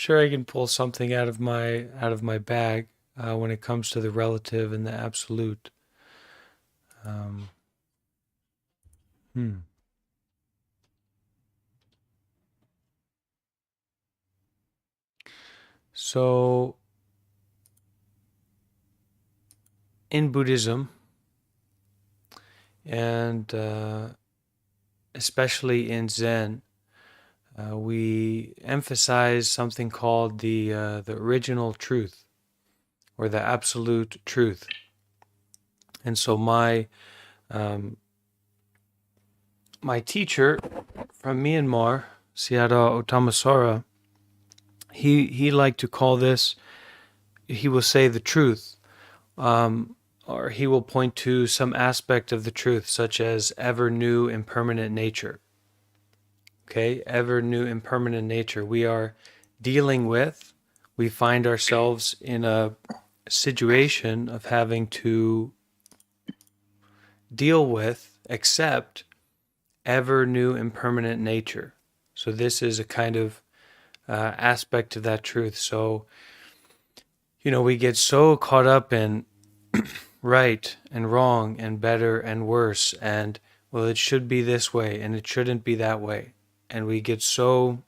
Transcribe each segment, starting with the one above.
sure I can pull something out of my bag when it comes to the relative and the absolute. Um, hmm. So in Buddhism, and especially in Zen, we emphasize something called the original truth or the absolute truth. And so um, my teacher from Myanmar, Sayadaw Otamasara, he liked to call this. He will say the truth, or he will point to some aspect of the truth, such as ever new impermanent nature. Okay, ever new impermanent nature. We are dealing with. We find ourselves in a situation of having to deal with, accept ever new impermanent nature. So this is a kind of aspect of that truth. So, we get so caught up in right and wrong and better and worse and, well, it should be this way and it shouldn't be that way. And we get so,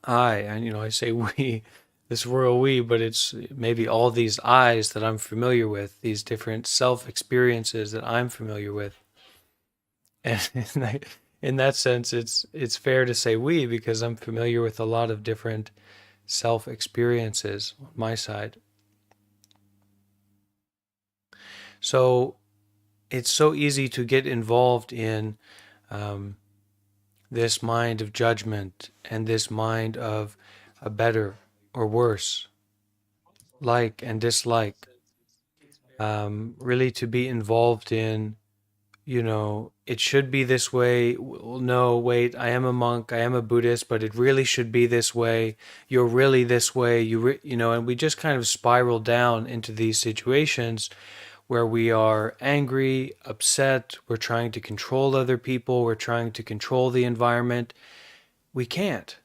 I say we, this royal we, but it's maybe all these I's that I'm familiar with, these different self experiences that I'm familiar with. And in that sense, it's fair to say we because I'm familiar with a lot of different self experiences on my side. So it's so easy to get involved in um, this mind of judgment and this mind of a better or worse, like and dislike. Really to be involved in, it should be this way. Well, no, wait, I am a monk, I am a Buddhist, but it really should be this way. You're really this way. And we just kind of spiral down into these situations where we are angry, upset, we're trying to control other people, we're trying to control the environment. We can't.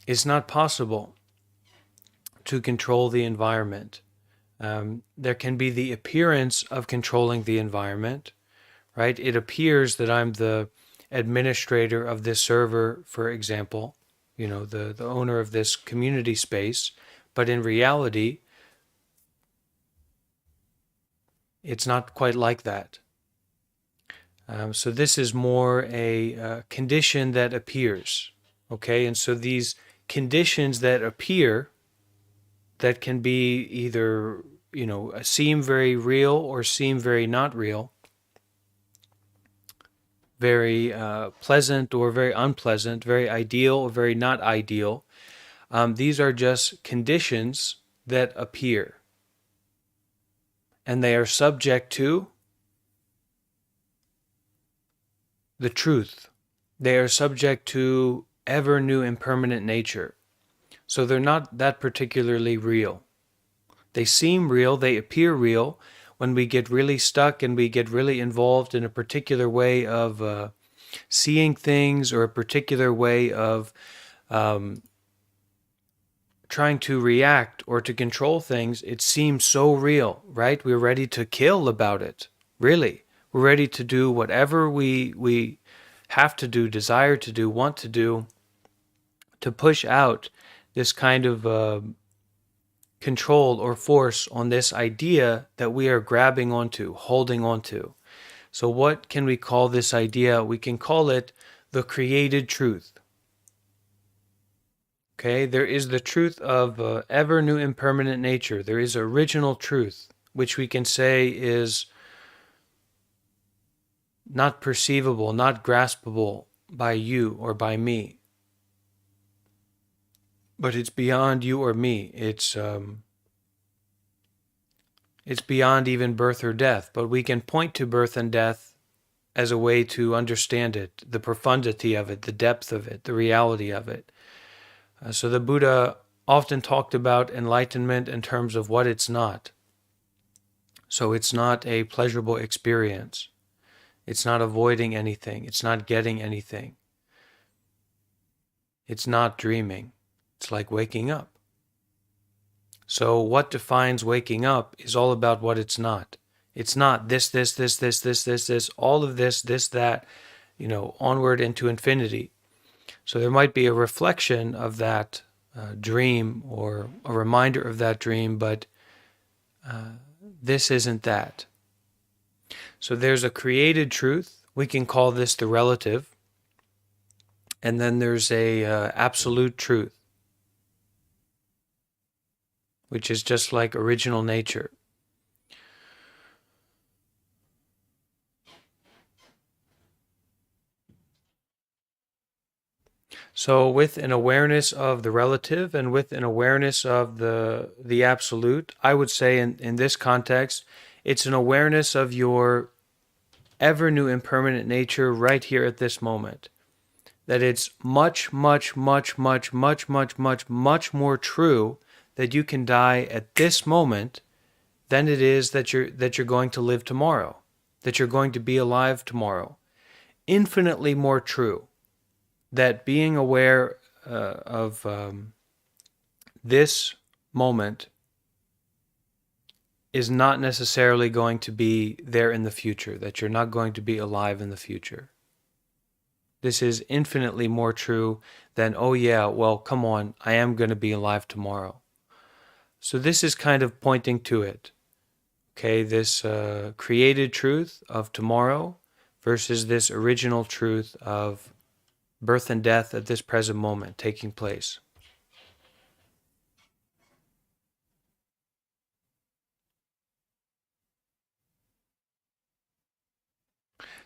It's not possible to control the environment. There can be the appearance of controlling the environment, right? It appears that I'm the administrator of this server, for example, the owner of this community space, but in reality, it's not quite like that. So this is more a condition that appears, okay? And so these conditions that appear that can be either, seem very real or seem very not real, very pleasant or very unpleasant, very ideal or very not ideal. These are just conditions that appear. And they are subject to the truth. They are subject to ever new impermanent nature. So they're not that particularly real. They seem real, they appear real when we get really stuck and we get really involved in a particular way of seeing things or a particular way of um, trying to react or to control things. It seems so real, right? We're ready to kill about it, really. We're ready to do whatever we have to do, desire to do, want to do, to push out this kind of control or force on this idea that we are grabbing onto, holding onto. So, what can we call this idea? We can call it the created truth. Okay, there is the truth of ever new impermanent nature. There is original truth, which we can say is not perceivable, not graspable by you or by me. But it's beyond you or me. It's beyond even birth or death. But we can point to birth and death as a way to understand it, the profundity of it, the depth of it, the reality of it. So the Buddha often talked about enlightenment in terms of what it's not. So it's not a pleasurable experience. It's not avoiding anything. It's not getting anything. It's not dreaming. It's like waking up. So what defines waking up is all about what it's not. It's not this, all of this, that, onward into infinity. So there might be a reflection of that dream or a reminder of that dream, but this isn't that. So there's a created truth. We can call this the relative. And then there's a absolute truth, which is just like original nature. So with an awareness of the relative and with an awareness of the absolute, I would say in this context, it's an awareness of your ever new impermanent nature right here at this moment. That it's much, much, much, much, much, much, much, much more true that you can die at this moment than it is that you're going to live tomorrow, that you're going to be alive tomorrow. Infinitely more true. That being aware of this moment is not necessarily going to be there in the future, that you're not going to be alive in the future. This is infinitely more true than, oh yeah, well, come on, I am going to be alive tomorrow. So this is kind of pointing to it. Okay, this created truth of tomorrow versus this original truth of birth and death at this present moment taking place.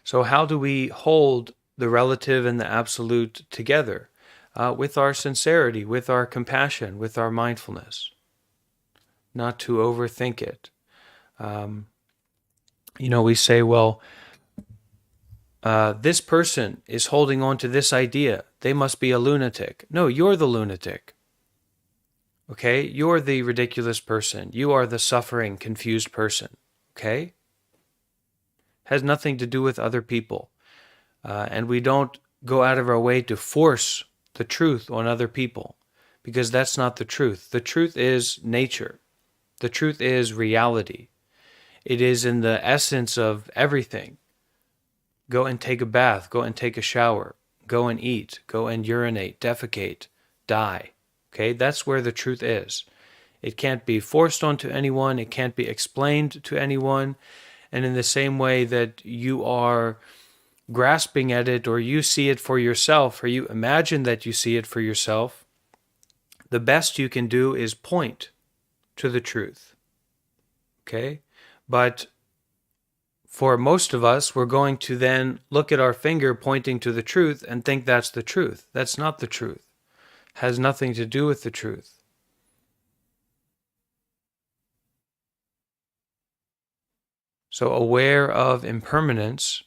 So how do we hold the relative and the absolute together? With our sincerity, with our compassion, with our mindfulness. Not to overthink it. We say, well, this person is holding on to this idea. They must be a lunatic. No, you're the lunatic. Okay? You're the ridiculous person. You are the suffering, confused person. Okay? Has nothing to do with other people. And we don't go out of our way to force the truth on other people, because that's not the truth. The truth is nature. The truth is reality. It is in the essence of everything. Go and take a bath. Go and take a shower. Go and eat. Go and urinate, defecate, die. Okay, that's where the truth is. It can't be forced onto anyone. It can't be explained to anyone. And in the same way that you are grasping at it, or you see it for yourself, or you imagine that you see it for yourself, the best you can do is point to the truth. Okay? But for most of us, we're going to then look at our finger pointing to the truth and think that's the truth. That's not the truth. It has nothing to do with the truth. So aware of impermanence,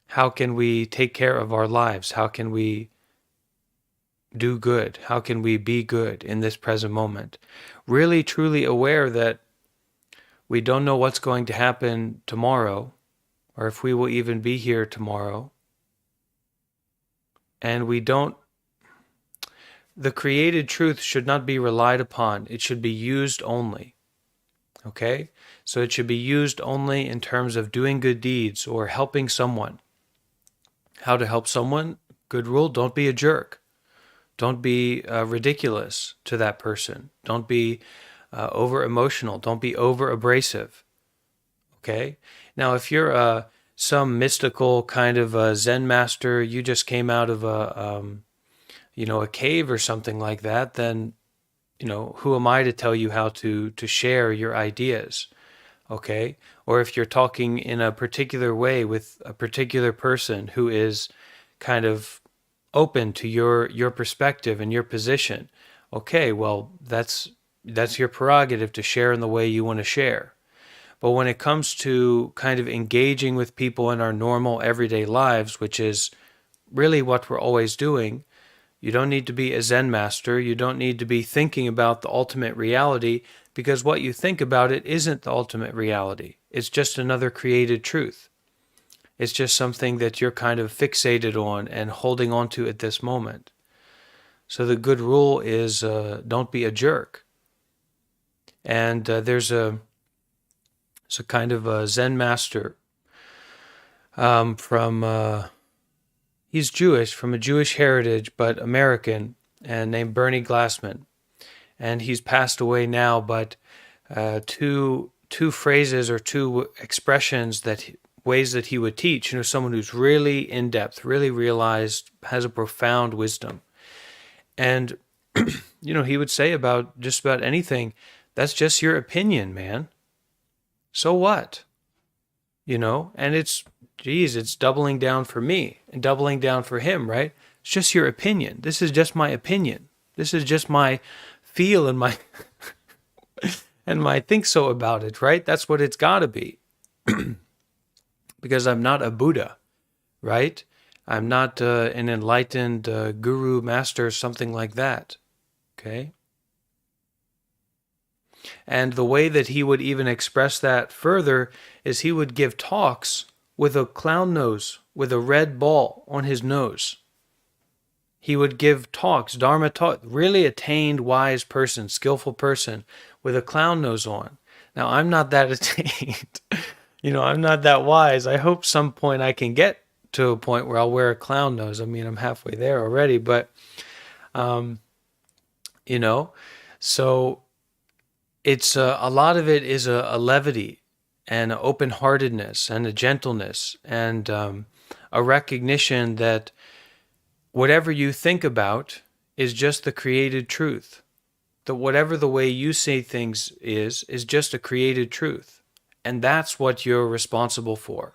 how can we take care of our lives? How can we do good? How can we be good in this present moment? Really, truly aware that we don't know what's going to happen tomorrow, or if we will even be here tomorrow. And the created truth should not be relied upon. It should be used only. Okay? So it should be used only in terms of doing good deeds or helping someone. How to help someone? Good rule, don't be a jerk. Don't be ridiculous to that person. Don't be over emotional. Don't be over abrasive. Okay? Now, if you're some mystical kind of a Zen master, you just came out of a cave or something like that, then, who am I to tell you how to share your ideas? Okay? Or if you're talking in a particular way with a particular person who is kind of open to your perspective and your position, okay, well, that's your prerogative to share in the way you want to share. But when it comes to kind of engaging with people in our normal everyday lives, which is really what we're always doing, you don't need to be a Zen master. You don't need to be thinking about the ultimate reality, because what you think about it isn't the ultimate reality. It's just another created truth. It's just something that you're kind of fixated on and holding on to at this moment. So the good rule is don't be a jerk. And it's a kind of a Zen master from he's Jewish, from a Jewish heritage, but American, and named Bernie Glassman. And he's passed away now, but two phrases or two expressions ways that he would teach. Someone who's really in depth, really realized, has a profound wisdom. And he would say about just about anything, that's just your opinion, man. So what? And it's doubling down for me and doubling down for him, right? It's just your opinion. This is just my opinion. This is just my feel and my and my think so about it, right? That's what it's got to be. Because I'm not a Buddha, right? I'm not an enlightened guru, master, something like that, okay? And the way that he would even express that further is he would give talks with a clown nose, with a red ball on his nose. He would give talks, Dharma talk, really attained, wise person, skillful person with a clown nose on. Now, I'm not that attained. I'm not that wise. I hope some point I can get to a point where I'll wear a clown nose. I mean, I'm halfway there already, but, so it's a lot of it is a levity and an open-heartedness and a gentleness and a recognition that whatever you think about is just the created truth. That whatever the way you say things is just a created truth. And that's what you're responsible for.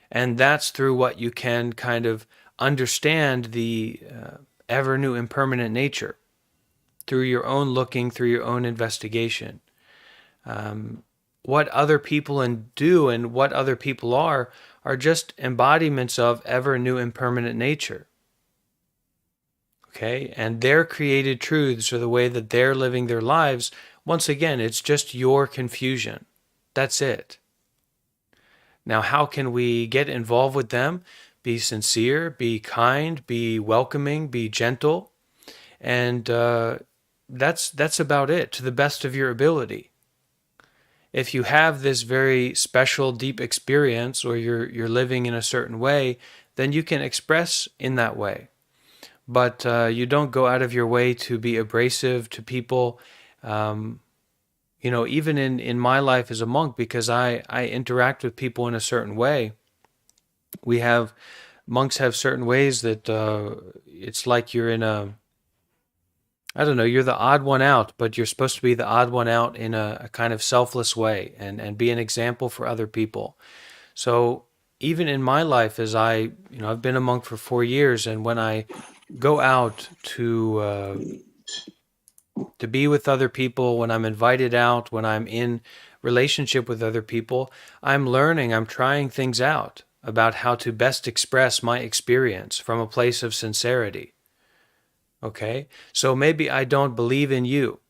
And that's through what you can kind of understand the ever new impermanent nature, through your own looking, through your own investigation. What other people do and what other people are just embodiments of ever new impermanent nature. Okay? And their created truths, or the way that they're living their lives, once again, it's just your confusion. That's it. Now, how can we get involved with them? Be sincere, be kind, be welcoming, be gentle. And that's about it, to the best of your ability. If you have this very special, deep experience, or you're living in a certain way, then you can express in that way. But you don't go out of your way to be abrasive to people. Even in my life as a monk, because I interact with people in a certain way. Monks have certain ways that it's like you're in you're the odd one out, but you're supposed to be the odd one out in a kind of selfless way and be an example for other people. So even in my life, as I've been a monk for 4 years, and when I go out to be with other people, when I'm invited out, when I'm in relationship with other people, I'm learning, I'm trying things out about how to best express my experience from a place of sincerity. Okay? So maybe I don't believe in you.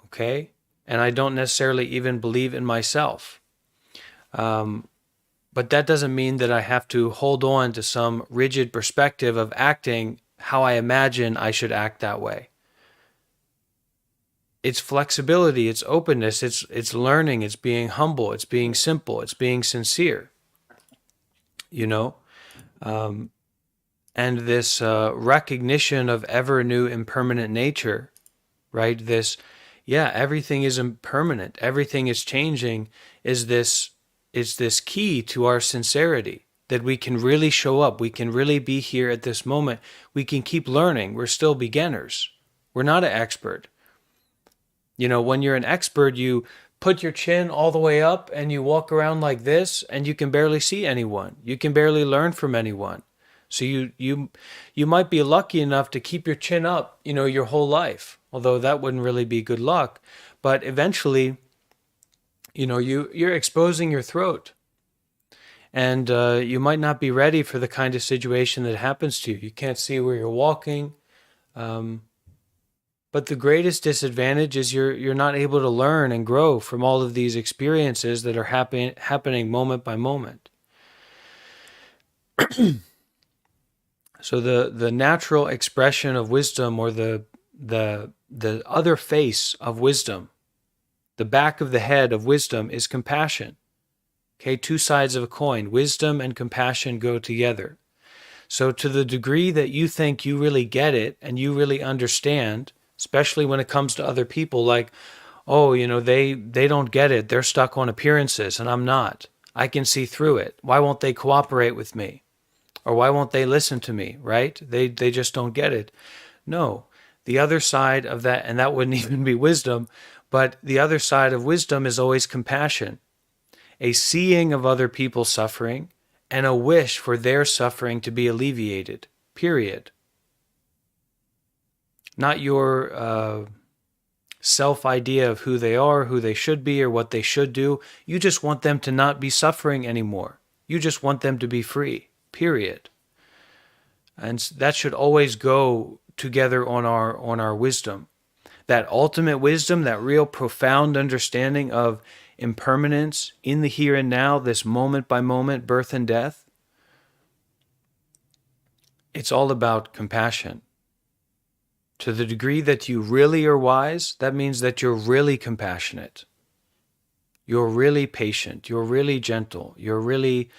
Okay? And I don't necessarily even believe in myself. But that doesn't mean that I have to hold on to some rigid perspective of acting how I imagine I should act that way. It's flexibility, it's openness, it's learning, it's being humble, it's being simple, it's being sincere. And this recognition of ever new impermanent nature, right? Everything is impermanent, everything is changing, is this key to our sincerity, that we can really show up, we can really be here at this moment, we can keep learning, we're still beginners, we're not an expert. When you're an expert, you put your chin all the way up and you walk around like this, and you can barely see anyone. You can barely learn from anyone. So you might be lucky enough to keep your chin up, your whole life, although that wouldn't really be good luck. But eventually, you're exposing your throat. And you might not be ready for the kind of situation that happens to you. You can't see where you're walking. But the greatest disadvantage is you're not able to learn and grow from all of these experiences that are happening moment by moment. So the natural expression of wisdom, or the other face of wisdom, the back of the head of wisdom, is compassion. Okay, two sides of a coin. Wisdom and compassion go together. So to the degree that you think you really get it and you really understand, especially when it comes to other people, like, oh, they don't get it. They're stuck on appearances and I'm not. I can see through it. Why won't they cooperate with me? Or why won't they listen to me, right? They just don't get it. No. The other side of that, and that wouldn't even be wisdom, but the other side of wisdom is always compassion, a seeing of other people suffering and a wish for their suffering to be alleviated, period. Not your self idea of who they are, who they should be, or what they should do. You just want them to not be suffering anymore. You just want them to be free, period. And that should always go together on our wisdom. That ultimate wisdom, that real profound understanding of impermanence in the here and now, this moment by moment birth and death, it's all about compassion. To the degree that you really are wise, that means that you're really compassionate. You're really patient. You're really gentle. You're really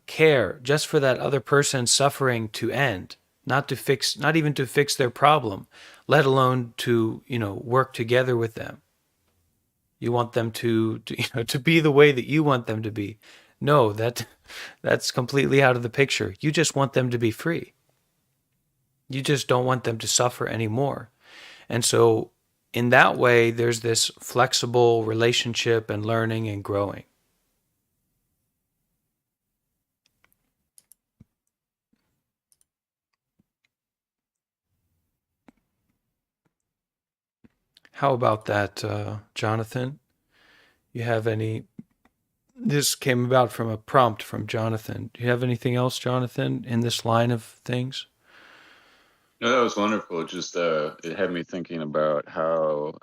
care just for that other person's suffering to end, not even to fix their problem, let alone to work together with them. You want them to be the way that you want them to be. No, that's completely out of the picture. You just want them to be free. You just don't want them to suffer anymore. And so in that way, there's this flexible relationship and learning and growing. How about that, Jonathan? You have any? This came about from a prompt from Jonathan. Do you have anything else, Jonathan, in this line of things? No, that was wonderful. Just it had me thinking about how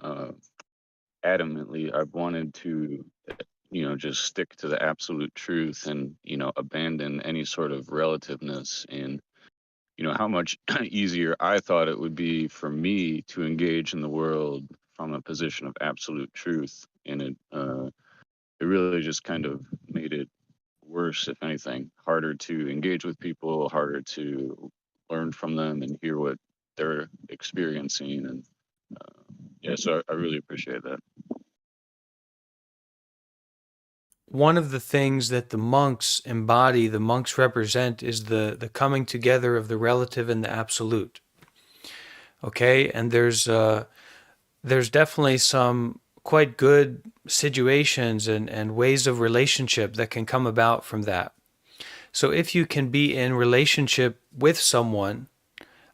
adamantly I've wanted to, just stick to the absolute truth and, abandon any sort of relativeness, and, how much easier I thought it would be for me to engage in the world from a position of absolute truth. And it really just kind of made it worse, if anything, harder to engage with people, harder to learn from them and hear what they're experiencing. And yeah, so I really appreciate that. One of the things that the monks embody, the monks represent, is the coming together of the relative and the absolute. Okay, and there's definitely some quite good situations and ways of relationship that can come about from that. So if you can be in relationship with someone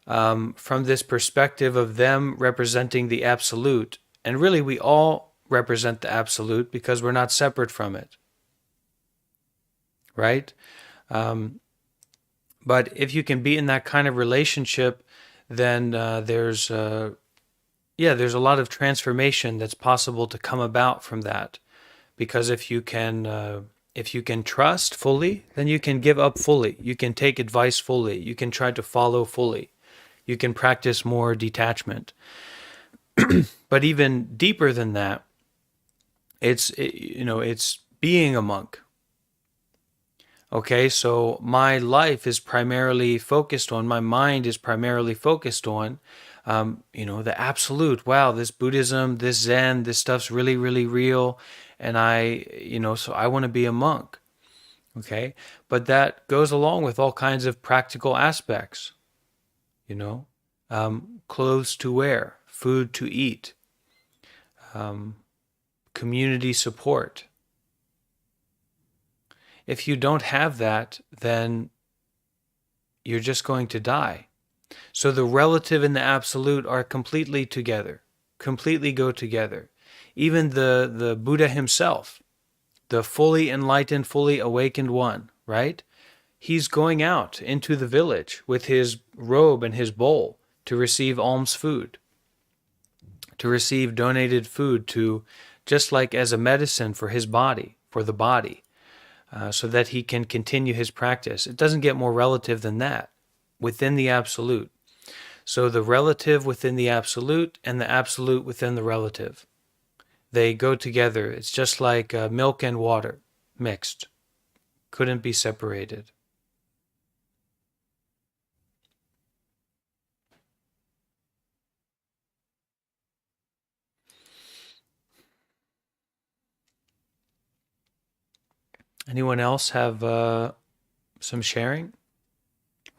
from this perspective of them representing the absolute, and really we all represent the absolute because we're not separate from it, right? But if you can be in that kind of relationship, then there's a lot of transformation that's possible to come about from that. Because if you can trust fully, then you can give up fully. You can take advice fully. You can try to follow fully. You can practice more detachment. But even deeper than that, it's being a monk. Okay, so my life is primarily focused on, my mind is primarily focused on, the absolute. Wow, this Buddhism, this Zen, this stuff's really, really real. And so I want to be a monk. Okay, but that goes along with all kinds of practical aspects, clothes to wear, food to eat, community support. If you don't have that, then you're just going to die. So the relative and the absolute are completely together, completely go together. Even the Buddha himself, the fully enlightened, fully awakened one, right? He's going out into the village with his robe and his bowl to receive alms food, to receive donated food, to just like as a medicine for his body, for the body, so that he can continue his practice. It doesn't get more relative than that. within the absolute. So the relative within the absolute and the absolute within the relative. They go together. It's just like milk and water mixed. Couldn't be separated. Anyone else have some sharing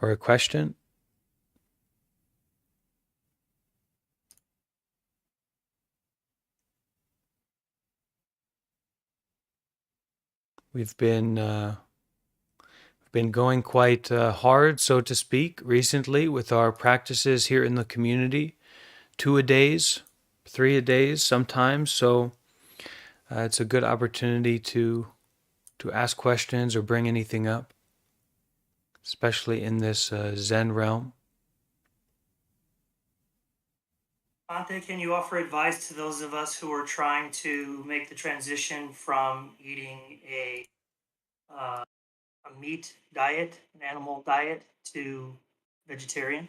or a question? We've been going quite hard, so to speak, recently with our practices here in the community. 2 a days, 3 a days sometimes. So it's a good opportunity to ask questions or bring anything up, especially in this Zen realm. Ante, can you offer advice to those of us who are trying to make the transition from eating a meat diet, an animal diet, to vegetarian?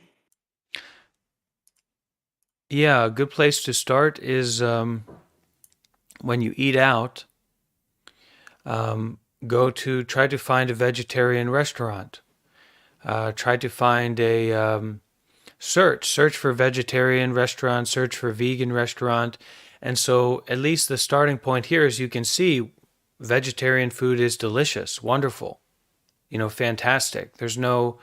Yeah, a good place to start is when you eat out, try to find a vegetarian restaurant. Try to find a search for vegetarian restaurant, search for vegan restaurant. And so at least the starting point here is you can see vegetarian food is delicious, wonderful, fantastic. There's no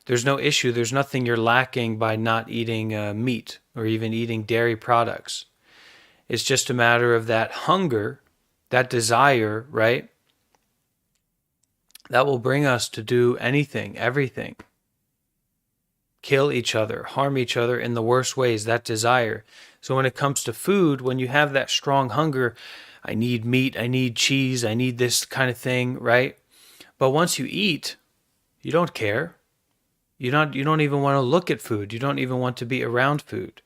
issue. There's nothing you're lacking by not eating meat or even eating dairy products. It's just a matter of that hunger, that desire, right? That will bring us to do anything, everything. Kill each other, harm each other in the worst ways, that desire. So when it comes to food, when you have that strong hunger, I need meat, I need cheese, I need this kind of thing, right? But once you eat, you don't care. You don't even want to look at food. You don't even want to be around food.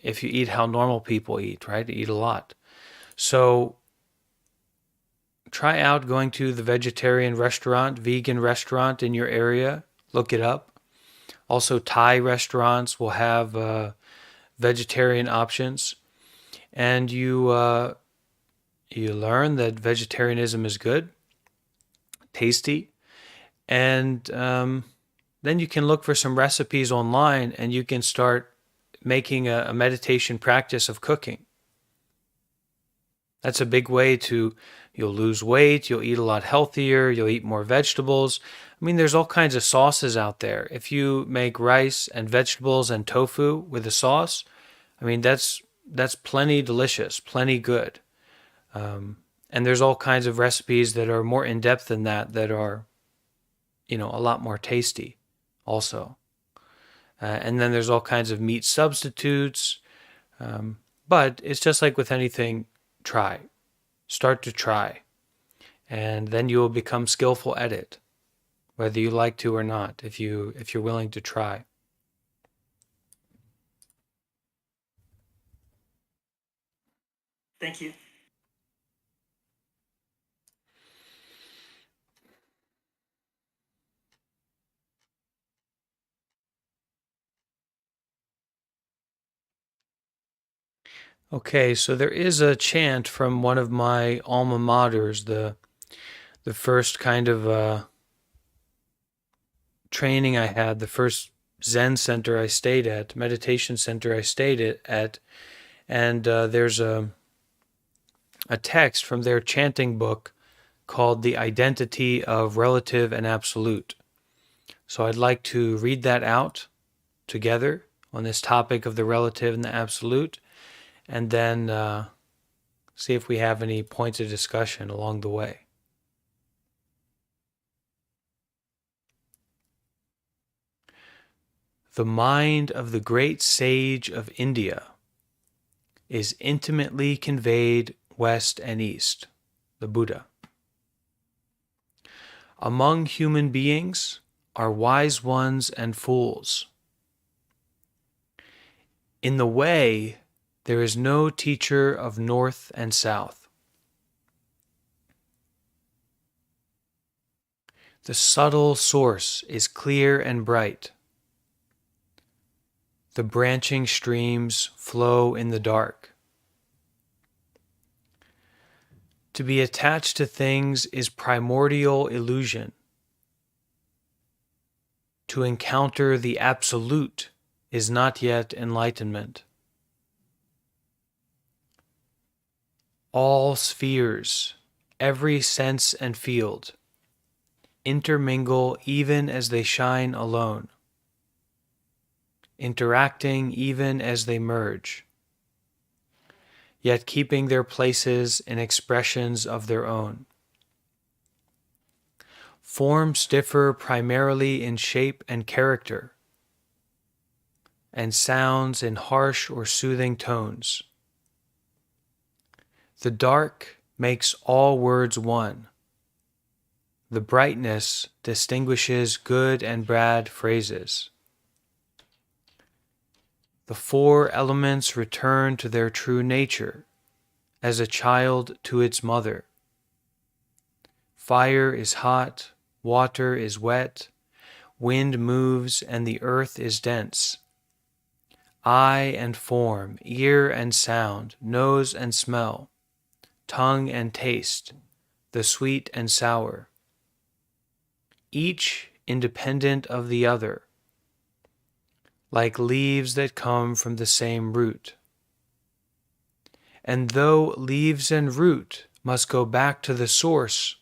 If you eat how normal people eat, right? They eat a lot. So try out going to the vegetarian restaurant, vegan restaurant in your area. Look it up. Also, Thai restaurants will have vegetarian options, and you learn that vegetarianism is good, tasty, and then you can look for some recipes online, and you can start making a meditation practice of cooking. That's a big way you'll lose weight, you'll eat a lot healthier, you'll eat more vegetables. I mean, there's all kinds of sauces out there. If you make rice and vegetables and tofu with a sauce, I mean, that's plenty delicious, plenty good. And there's all kinds of recipes that are more in depth than that are, a lot more tasty also. And then there's all kinds of meat substitutes. But it's just like with anything, try. Start to try. And then you will become skillful at it, whether you like to or not, if you're willing to try. Thank you. Okay, so there is a chant from one of my alma maters, the first kind of training I had, the first Zen center I stayed at, meditation center I stayed at, and there's a text from their chanting book called The Identity of Relative and Absolute. So I'd like to read that out together on this topic of the relative and the absolute, and then see if we have any points of discussion along the way. The mind of the great sage of India is intimately conveyed west and east, the Buddha. Among human beings are wise ones and fools. In the way, there is no teacher of north and south. The subtle source is clear and bright. The branching streams flow in the dark. To be attached to things is primordial illusion. To encounter the absolute is not yet enlightenment. All spheres, every sense and field, intermingle even as they shine alone, interacting even as they merge, yet keeping their places in expressions of their own. Forms differ primarily in shape and character, and sounds in harsh or soothing tones. The dark makes all words one. The brightness distinguishes good and bad phrases. The four elements return to their true nature, as a child to its mother. Fire is hot, water is wet, wind moves and the earth is dense. Eye and form, ear and sound, nose and smell, tongue and taste, the sweet and sour, each independent of the other, like leaves that come from the same root. And though leaves and root must go back to the source,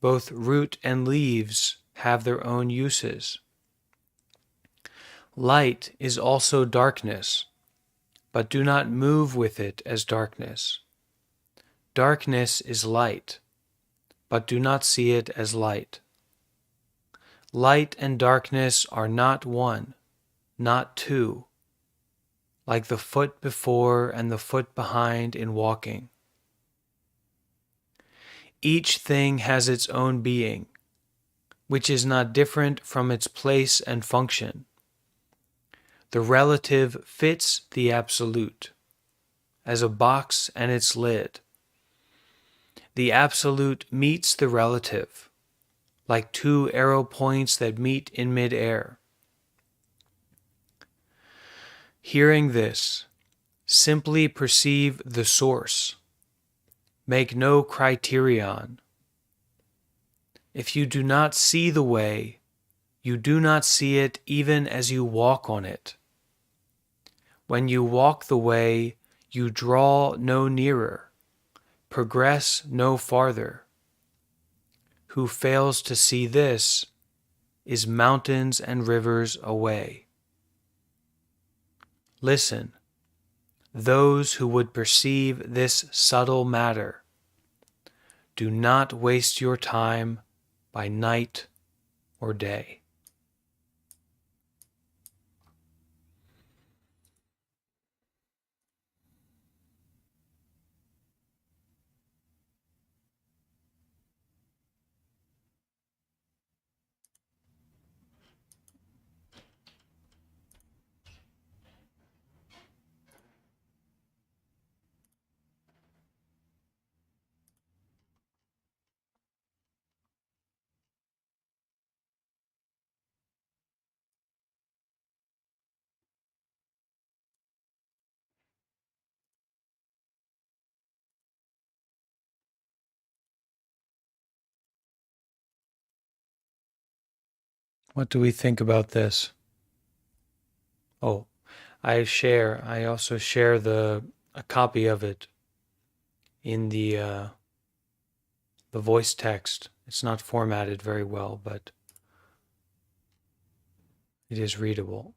both root and leaves have their own uses. Light is also darkness, but do not move with it as darkness. Darkness is light, but do not see it as light. Light and darkness are not one, not two, like the foot before and the foot behind in walking. Each thing has its own being, which is not different from its place and function. The relative fits the absolute, as a box and its lid. The absolute meets the relative, like two arrow points that meet in midair. Hearing this, simply perceive the source. Make no criterion. If you do not see the way, you do not see it even as you walk on it. When you walk the way, you draw no nearer, progress no farther. Who fails to see this is mountains and rivers away. Listen, those who would perceive this subtle matter, do not waste your time by night or day. What do we think about this? Oh, I also share a copy of it in the voice text. It's not formatted very well, but it is readable.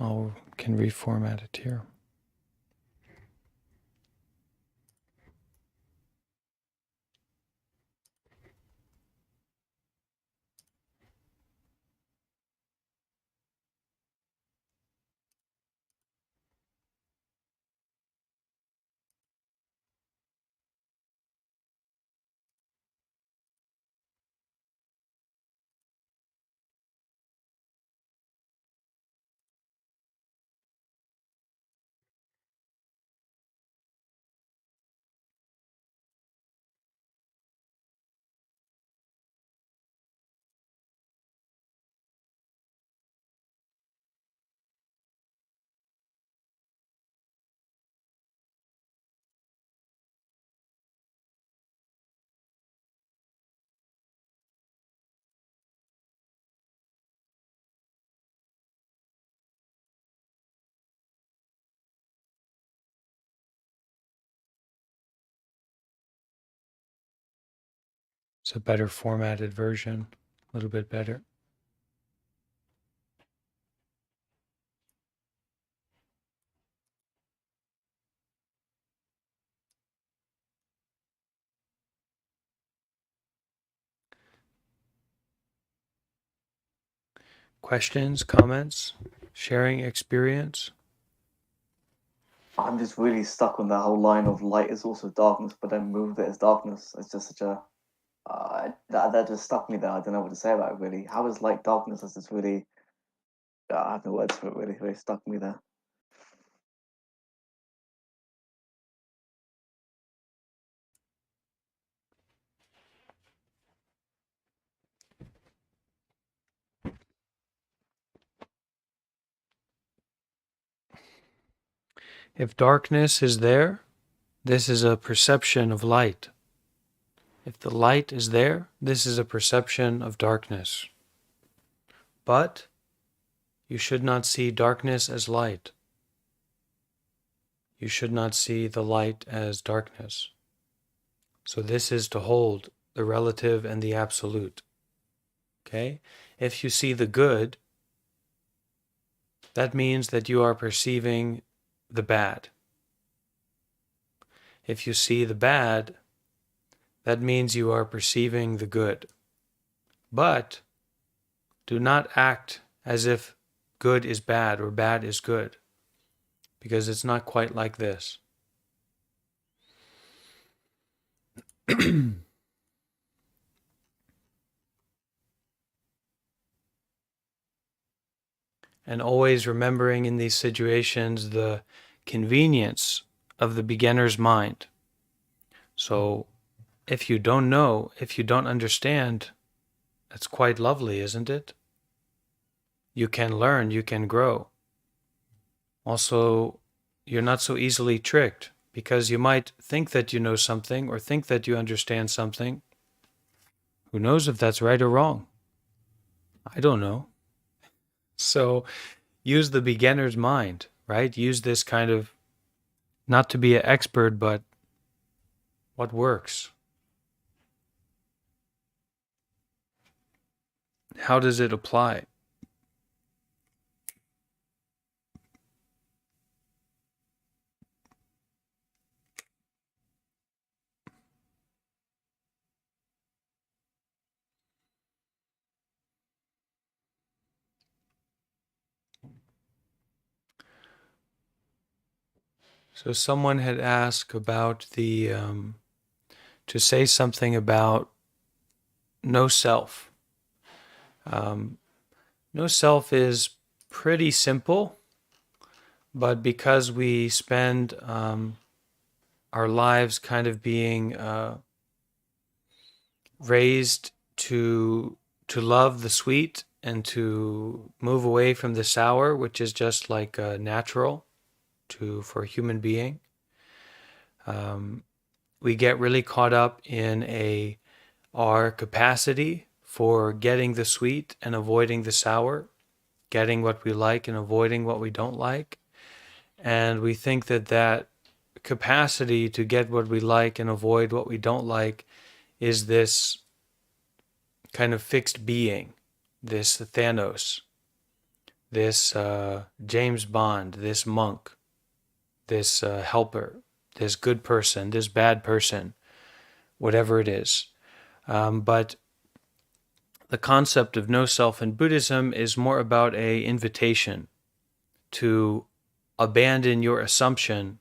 I can reformat it here. It's a better formatted version, a little bit better. Questions, comments, sharing experience? I'm just really stuck on that whole line of light is also darkness, but then move it as darkness. It's just such a that just stuck me there. I don't know what to say about it really. How is light darkness? That's just really I have no words for it. Really, really stuck me there. If darkness is there, this is a perception of light. If the light is there, this is a perception of darkness. But you should not see darkness as light. You should not see the light as darkness. So this is to hold the relative and the absolute. Okay? If you see the good, that means that you are perceiving the bad. If you see the bad, that means you are perceiving the good. But do not act as if good is bad or bad is good, because it's not quite like this. And always remembering in these situations the convenience of the beginner's mind. So if you don't know, if you don't understand, that's quite lovely, isn't it? You can learn, you can grow. Also, you're not so easily tricked, because you might think that you know something or think that you understand something. Who knows if that's right or wrong? I don't know. So use the beginner's mind, right? Use this kind of, not to be an expert, but what works? How does it apply? So someone had asked about to say something about no self. No self is pretty simple, but because we spend our lives kind of being raised to love the sweet and to move away from the sour, which is just like natural for a human being, we get really caught up in our capacity for getting the sweet and avoiding the sour, getting what we like and avoiding what we don't like. And we think that capacity to get what we like and avoid what we don't like is this kind of fixed being, this Thanos, this James Bond, this monk, this helper, this good person, this bad person, whatever it is. But the concept of no self in Buddhism is more about an invitation to abandon your assumption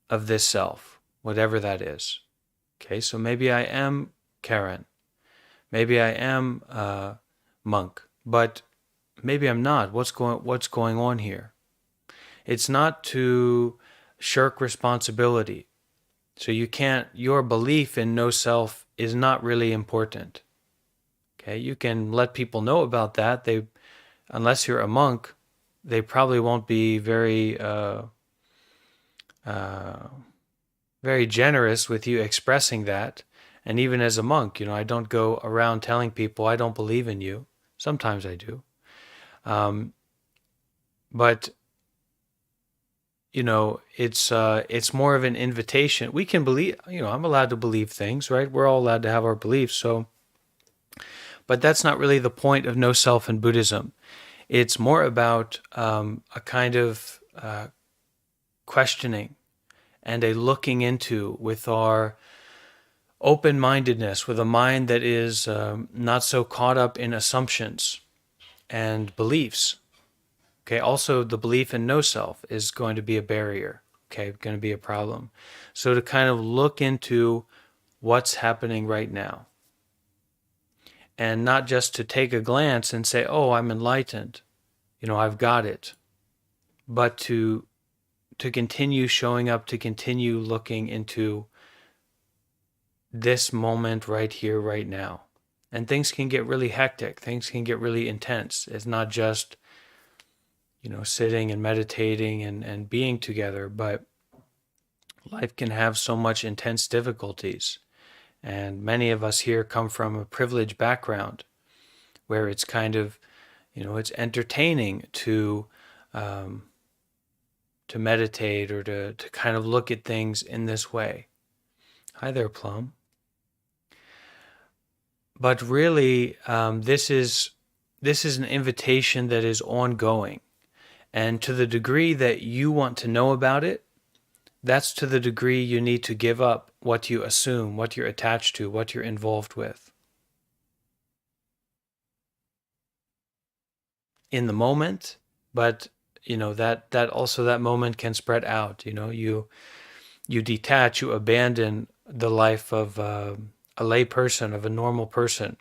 of this self, whatever that is. Okay, so maybe I am Karen, maybe I am monk, but maybe I'm not. What's going on here? It's not to shirk responsibility. So your belief in no self is not really important. Okay, you can let people know about that. Unless you're a monk, they probably won't be very very generous with you expressing that. And even as a monk, I don't go around telling people I don't believe in you. Sometimes I do. But it's more of an invitation. We can believe, I'm allowed to believe things, right? We're all allowed to have our beliefs. So, but that's not really the point of no self in Buddhism. It's more about a kind of questioning and a looking into with our open-mindedness, with a mind that is not so caught up in assumptions and beliefs. Okay, also the belief in no self is going to be a barrier, okay, going to be a problem. So to kind of look into what's happening right now, and not just to take a glance and say, oh, I'm enlightened, I've got it, but to continue showing up, to continue looking into this moment right here, right now. And things can get really hectic. Things can get really intense. It's not just, sitting and meditating and being together, but life can have so much intense difficulties. And many of us here come from a privileged background where it's kind of, it's entertaining to meditate or to kind of look at things in this way. Hi there, Plum. But really, this is an invitation that is ongoing. And to the degree that you want to know about it, that's to the degree you need to give up what you assume, what you're attached to, what you're involved with. In the moment, but that also, that moment can spread out. You detach, you abandon the life of a lay person, of a normal person.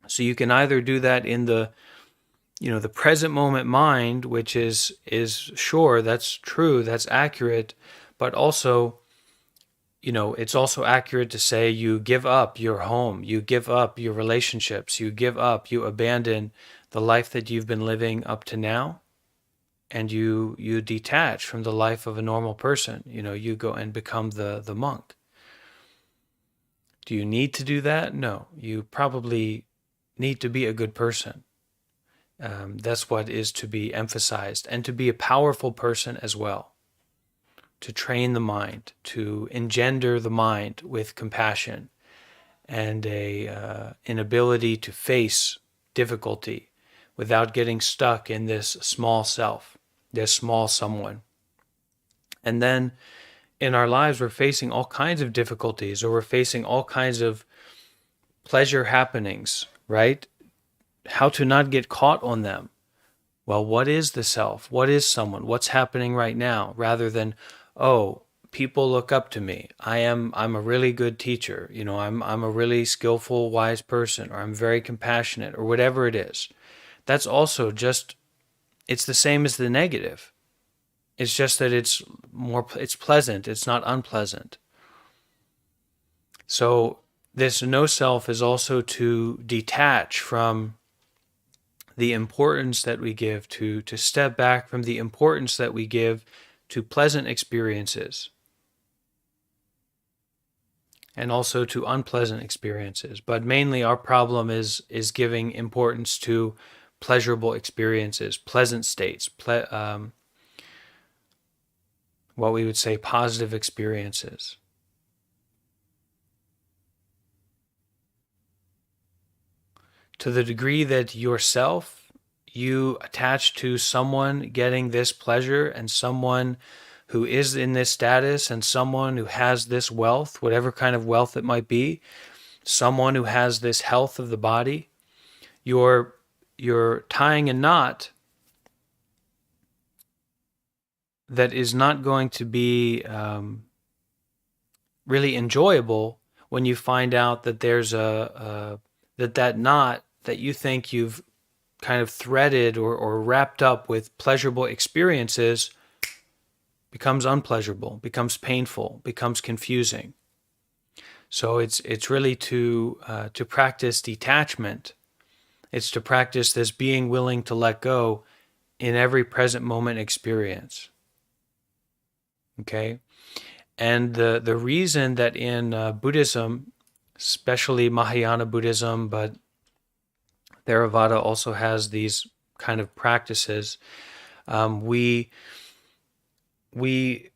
So you can either do that in the the present moment mind, which is sure, that's true, that's accurate, but also it's also accurate to say you give up your home, you give up your relationships, you give up, you abandon the life that you've been living up to now, and you detach from the life of a normal person. You go and become the monk. Do you need to do that? No. You probably need to be a good person. That's what is to be emphasized, and to be a powerful person as well. To train the mind, to engender the mind with compassion and an ability to face difficulty without getting stuck in this small self, this small someone. And then in our lives, we're facing all kinds of difficulties, or we're facing all kinds of pleasure happenings, right? How to not get caught on them. Well, what is the self? What is someone? What's happening right now? Rather than, oh, people look up to me. I'm a really good teacher. I'm a really skillful, wise person, or I'm very compassionate, or whatever it is. That's also just, it's the same as the negative. It's just that it's pleasant. It's not unpleasant. So this no self is also to detach from the importance that we give, to step back from the importance that we give to pleasant experiences, and also to unpleasant experiences. But mainly our problem is giving importance to pleasurable experiences, pleasant states, what we would say positive experiences. To the degree that yourself, you attach to someone getting this pleasure, and someone who is in this status, and someone who has this wealth, whatever kind of wealth it might be, someone who has this health of the body, you're tying a knot that is not going to be really enjoyable when you find out that there's that knot that you think you've kind of threaded or wrapped up with pleasurable experiences becomes unpleasurable, becomes painful, becomes confusing. So it's really to practice detachment. It's to practice this being willing to let go in every present moment experience. Okay? And the reason that in Buddhism, especially Mahayana Buddhism, but Theravada also has these kind of practices, we we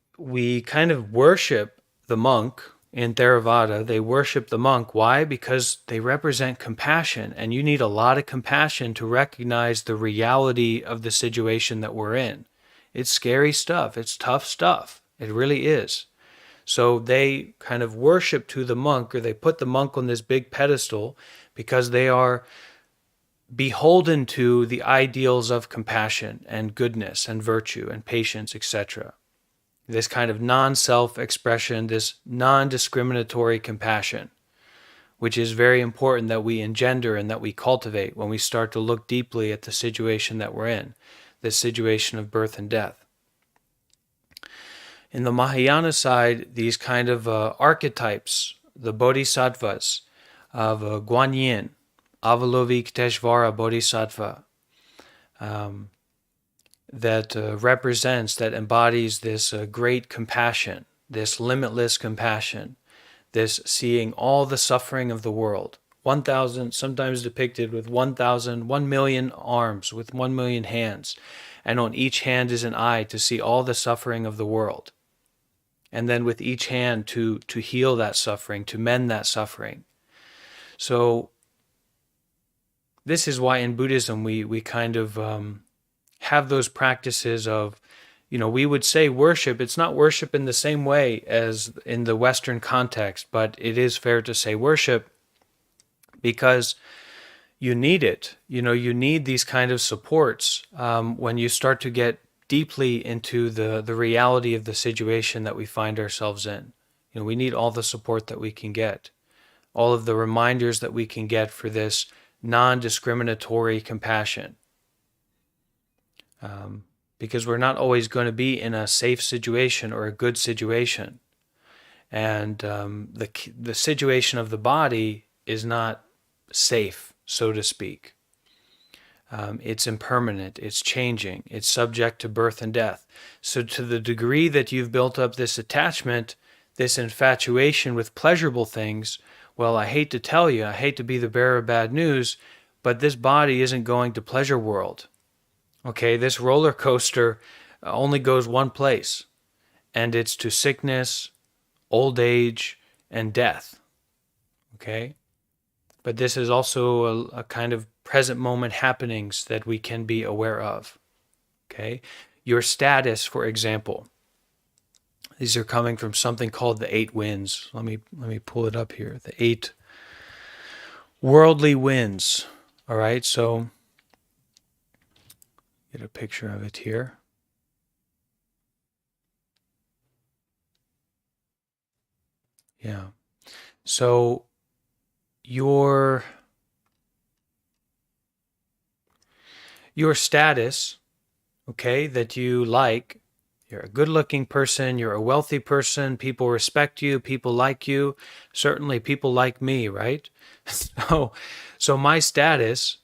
kind of worship the monk in Theravada. They worship the monk. Why? Because they represent compassion, and you need a lot of compassion to recognize the reality of the situation that we're in. It's scary stuff. It's tough stuff. It really is. So they kind of worship to the monk, or they put the monk on this big pedestal because they are beholden to the ideals of compassion and goodness and virtue and patience, etc. This kind of non-self expression, this non-discriminatory compassion, which is very important that we engender and that we cultivate when we start to look deeply at the situation that we're in, this situation of birth and death. In the Mahayana side, these kind of archetypes, the bodhisattvas of Guanyin, Avalokiteshvara Bodhisattva, that represents, that embodies this great compassion, this limitless compassion, this seeing all the suffering of the world. 1,000, sometimes depicted with 1,000, 1 million arms, with 1 million hands, and on each hand is an eye to see all the suffering of the world. And then with each hand to heal that suffering, to mend that suffering. So this is why in Buddhism we kind of have those practices of, we would say worship. It's not worship in the same way as in the Western context, but it is fair to say worship because you need it. You need these kind of supports when you start to get deeply into the reality of the situation that we find ourselves in. We need all the support that we can get, all of the reminders that we can get for this non-discriminatory compassion. Because we're not always going to be in a safe situation or a good situation. And the situation of the body is not safe, so to speak. It's impermanent, it's changing, it's subject to birth and death. So to the degree that you've built up this attachment, this infatuation with pleasurable things, well, I hate to tell you, I hate to be the bearer of bad news, but this body isn't going to pleasure world. Okay, this roller coaster only goes one place, and it's to sickness, old age, and death. Okay? But this is also a kind of present moment happenings that we can be aware of. Okay? Your status, for example. These are coming from something called the 8 winds. Let me pull it up here. The 8 worldly winds. All right, so get a picture of it here. Yeah. So your status, okay, that you like, you're a good-looking person, you're a wealthy person, people respect you, people like you, certainly people like me, right? So my status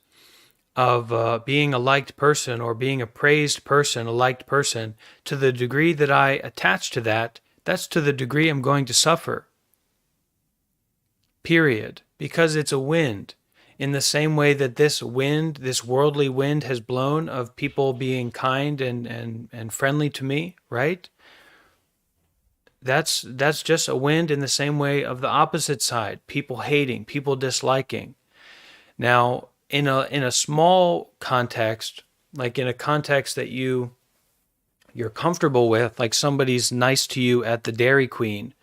of being a liked person or being a praised person, a liked person, to the degree that I attach to that, that's to the degree I'm going to suffer. Period. Because it's a wind. In the same way that this wind, this worldly wind has blown of people being kind and friendly to me, right? That's just a wind in the same way of the opposite side, people hating, people disliking. Now, in a small context, like in a context that you're comfortable with, like somebody's nice to you at the Dairy Queen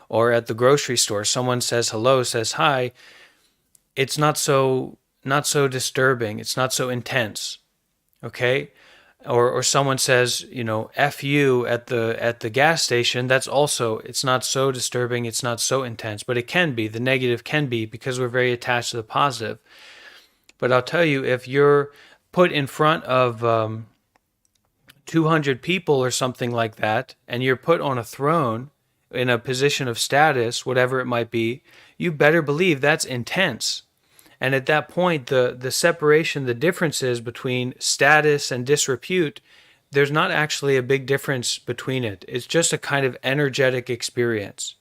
or at the grocery store, someone says hello, says hi, it's not so disturbing, it's not so intense. Okay? Or someone says, F you at the gas station, that's also, it's not so disturbing, it's not so intense, but it can be, the negative can be, because we're very attached to the positive. But I'll tell you, if you're put in front of 200 people or something like that, and you're put on a throne in a position of status, whatever it might be, you better believe that's intense. And at that point, the separation, the differences between status and disrepute, there's not actually a big difference between it. It's just a kind of energetic experience.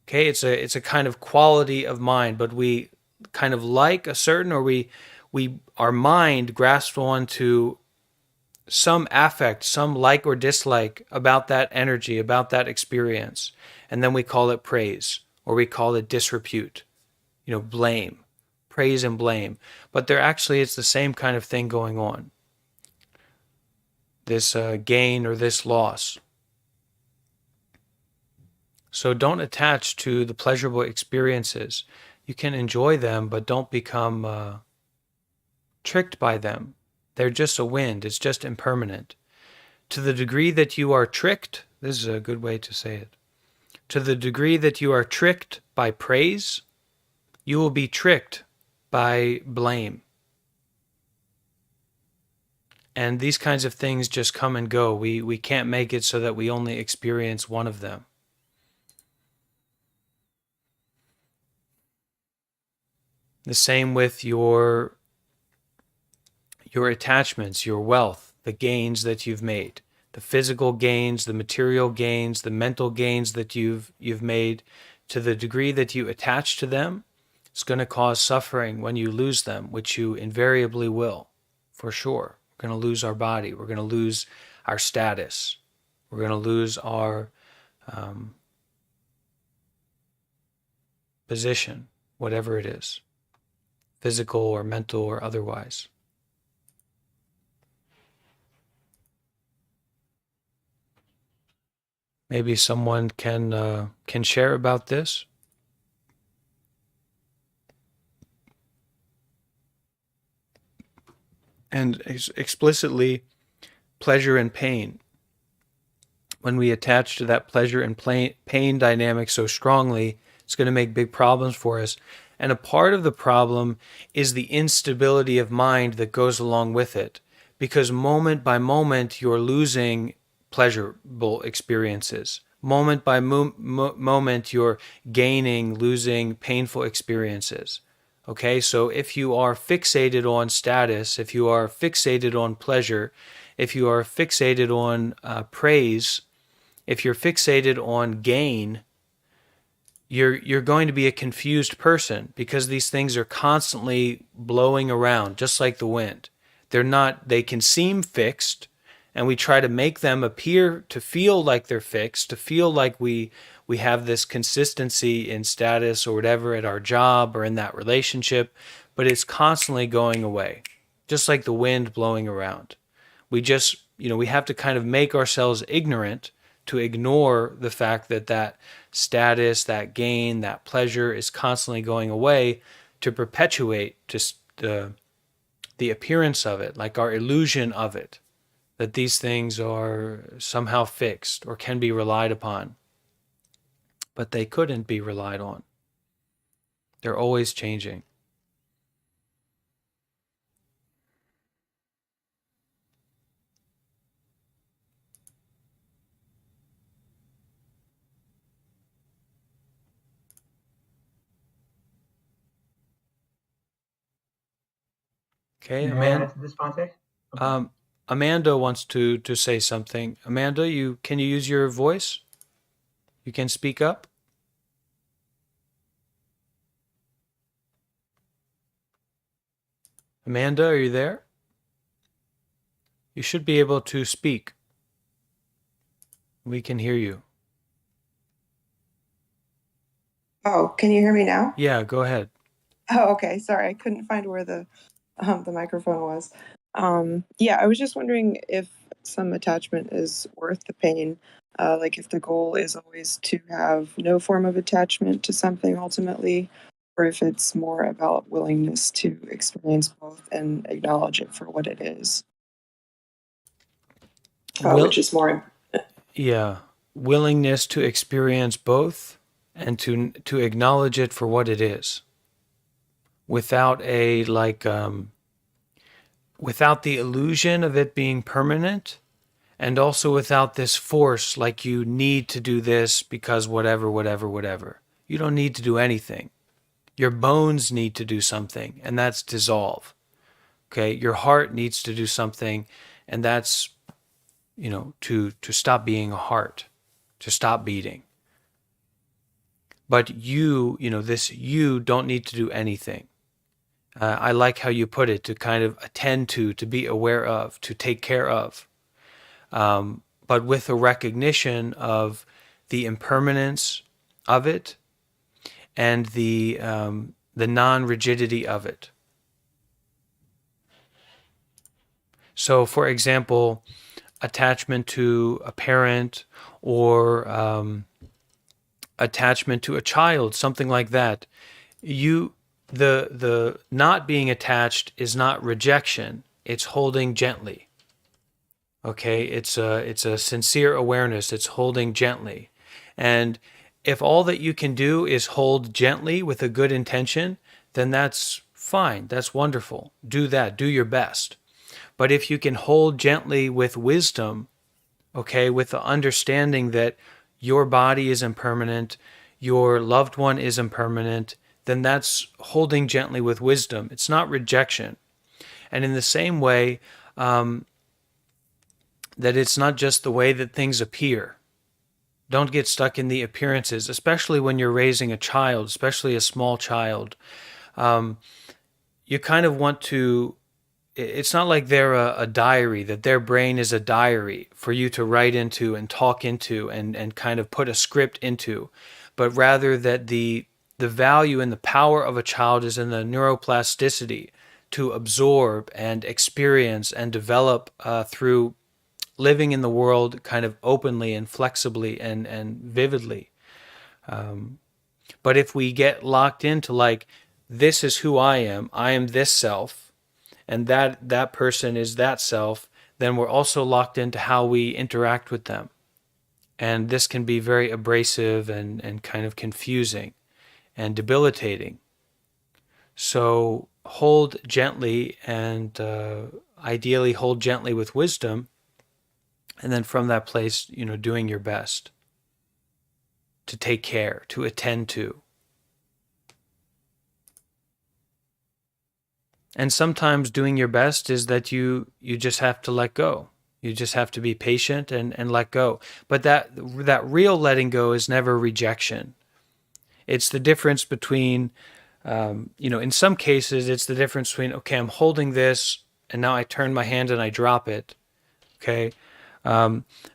Okay, it's a kind of quality of mind, but we kind of like a certain, or our mind grasps onto some affect, some like or dislike about that energy, about that experience. And then we call it praise, or we call it disrepute, blame, praise and blame. But it's the same kind of thing going on. This gain or this loss. So don't attach to the pleasurable experiences. You can enjoy them, but don't become tricked by them. They're just a wind. It's just impermanent. To the degree that you are tricked, this is a good way to say it. To the degree that you are tricked by praise, you will be tricked by blame. And these kinds of things just come and go. We can't make it so that we only experience one of them. The same with your attachments, your wealth, the gains that you've made, the physical gains, the material gains, the mental gains that you've made. To the degree that you attach to them, it's going to cause suffering when you lose them, which you invariably will, for sure. We're going to lose our body. We're going to lose our status. We're going to lose our position, whatever it is, physical or mental or otherwise. Maybe someone can share about this. And explicitly, pleasure and pain. When we attach to that pleasure and pain dynamic so strongly, it's going to make big problems for us. And a part of the problem is the instability of mind that goes along with it. Because moment by moment, you're losing pleasurable experiences. Moment by moment, you're losing painful experiences. Okay, so if you are fixated on status, if you are fixated on pleasure, if you are fixated on praise, if you're fixated on gain, you're going to be a confused person, because these things are constantly blowing around, just like the wind. They can seem fixed, and we try to make them appear to feel like they're fixed, to feel like we have this consistency in status or whatever at our job or in that relationship, but it's constantly going away, just like the wind blowing around. We have to kind of make ourselves ignorant to ignore the fact that status, that gain, that pleasure is constantly going away, to perpetuate just the appearance of it, like our illusion of it, that these things are somehow fixed or can be relied upon. But they couldn't be relied on. They're always changing. Okay, Amanda. Amanda wants to say something. Amanda, can you use your voice? You can speak up. Amanda, are you there? You should be able to speak. We can hear you. Oh, can you hear me now? Yeah, go ahead. Oh, okay. Sorry, I couldn't find where the microphone was. Yeah, I was just wondering if some attachment is worth the pain. Like if the goal is always to have no form of attachment to something ultimately, or if it's more about willingness to experience both and acknowledge it for what it is. Which is more. Yeah, willingness to experience both and to acknowledge it for what it is, without without the illusion of it being permanent, and also without this force, like you need to do this because whatever, whatever, whatever. You don't need to do anything. Your bones need to do something, and that's dissolve. Okay, your heart needs to do something, and that's to stop being a heart, to stop beating. But you don't need to do anything. I like how you put it, to kind of attend to be aware of, to take care of, but with a recognition of the impermanence of it and the non-rigidity of it. So, for example, attachment to a parent or attachment to a child, something like that. The not being attached is not rejection; it's holding gently. Okay, it's a sincere awareness. It's holding gently, and if all that you can do is hold gently with a good intention, then that's fine. That's wonderful. Do that. Do your best. But if you can hold gently with wisdom, okay, with the understanding that your body is impermanent, your loved one is impermanent, then that's holding gently with wisdom. It's not rejection. And in the same way, that it's not just the way that things appear. Don't get stuck in the appearances, especially when you're raising a child, especially a small child. You kind of want to, it's not like they're a diary, that their brain is a diary for you to write into and talk into and kind of put a script into, but rather that the value and the power of a child is in the neuroplasticity to absorb and experience and develop through living in the world kind of openly and flexibly and vividly. But if we get locked into like, this is who I am this self, and that person is that self, then we're also locked into how we interact with them. And this can be very abrasive and kind of confusing and debilitating. So hold gently and ideally hold gently with wisdom, and then from that place, doing your best to take care, to attend to. And sometimes doing your best is that you just have to let go. You just have to be patient and let go. But that real letting go is never rejection. It's the difference between, in some cases, it's the difference between, okay, I'm holding this and now I turn my hand and I drop it. Okay.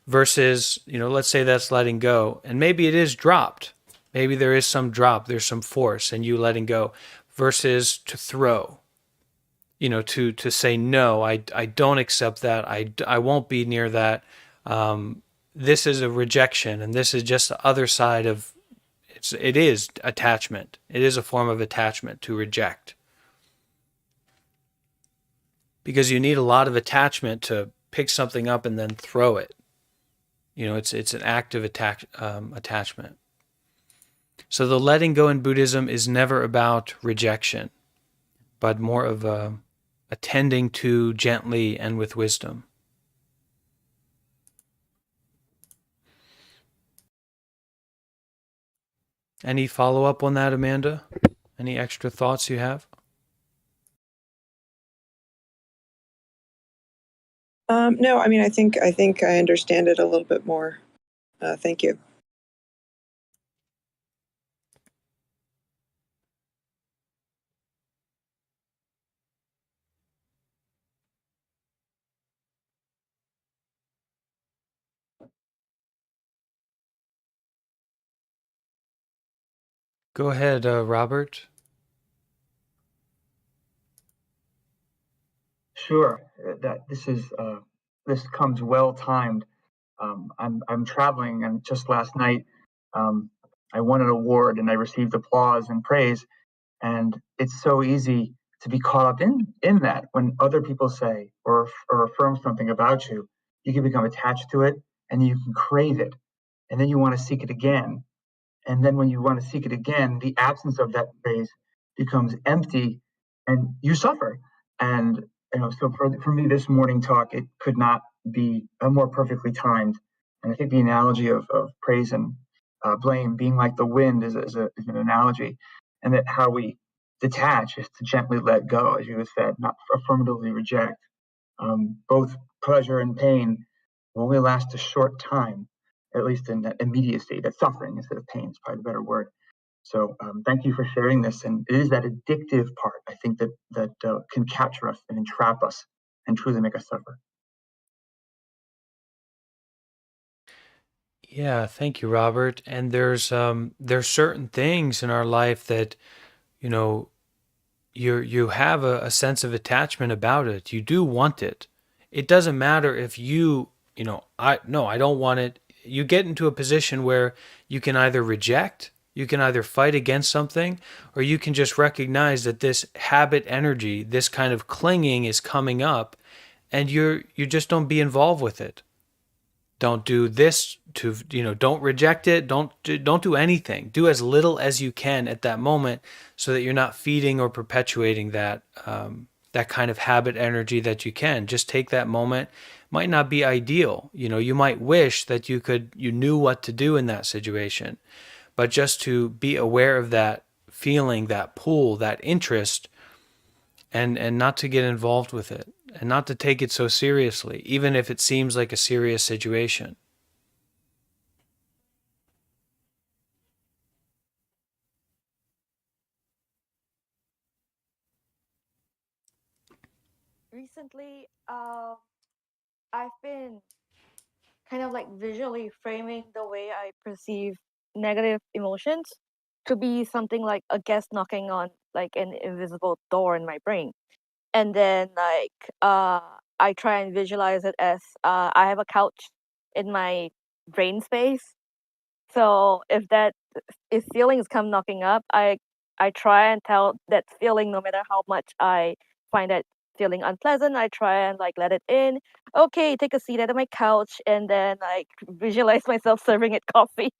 Versus, let's say that's letting go, and maybe it is dropped. Maybe there is some drop, there's some force, and you letting go, versus to throw. To say no, I don't accept that. I won't be near that. This is a rejection, and this is just the other side of it is attachment. It is a form of attachment to reject, because you need a lot of attachment to pick something up and then throw it. It's an active attachment. So the letting go in Buddhism is never about rejection, but more of attending to gently and with wisdom. Any follow-up on that, Amanda? Any extra thoughts you have? No, I mean, I think I understand it a little bit more. Thank you. Go ahead, Robert. Sure. That this comes well timed. I'm traveling, and just last night, I won an award and I received applause and praise. And it's so easy to be caught up in that when other people say or affirm something about you, you can become attached to it and you can crave it, and then you want to seek it again. And then when you want to seek it again, the absence of that praise becomes empty and you suffer. And so for me, this morning talk, it could not be more perfectly timed. And I think the analogy of praise and blame being like the wind is an analogy, and that how we detach is to gently let go, as you have said, not affirmatively reject. Both pleasure and pain will only last a short time, at least in that immediacy, that suffering instead of pain is probably the better word. So thank you for sharing this. And it is that addictive part, I think, that can capture us and entrap us and truly make us suffer. Yeah, thank you, Robert. And there's certain things in our life that, you know, you have a sense of attachment about it. You do want it. It doesn't matter if I don't want it. You get into a position where you can either reject, you can either fight against something, or you can just recognize that this habit energy, this kind of clinging is coming up, and you just don't be involved with it. Don't do this to, don't reject it. Don't do anything. Do as little as you can at that moment, so that you're not feeding or perpetuating that kind of habit energy that you can. Just take that moment. Might not be ideal. You might wish that you knew what to do in that situation, but just to be aware of that feeling, that pull, that interest, and not to get involved with it, and not to take it so seriously, even if it seems like a serious situation. Recently, I've been kind of like visually framing the way I perceive negative emotions to be something like a guest knocking on like an invisible door in my brain. And then I try and visualize it as I have a couch in my brain space. So if feelings come knocking up, I try and tell that feeling, no matter how much I find that feeling unpleasant, I try and like let it in. Okay, take a seat at my couch, and then like visualize myself serving it coffee,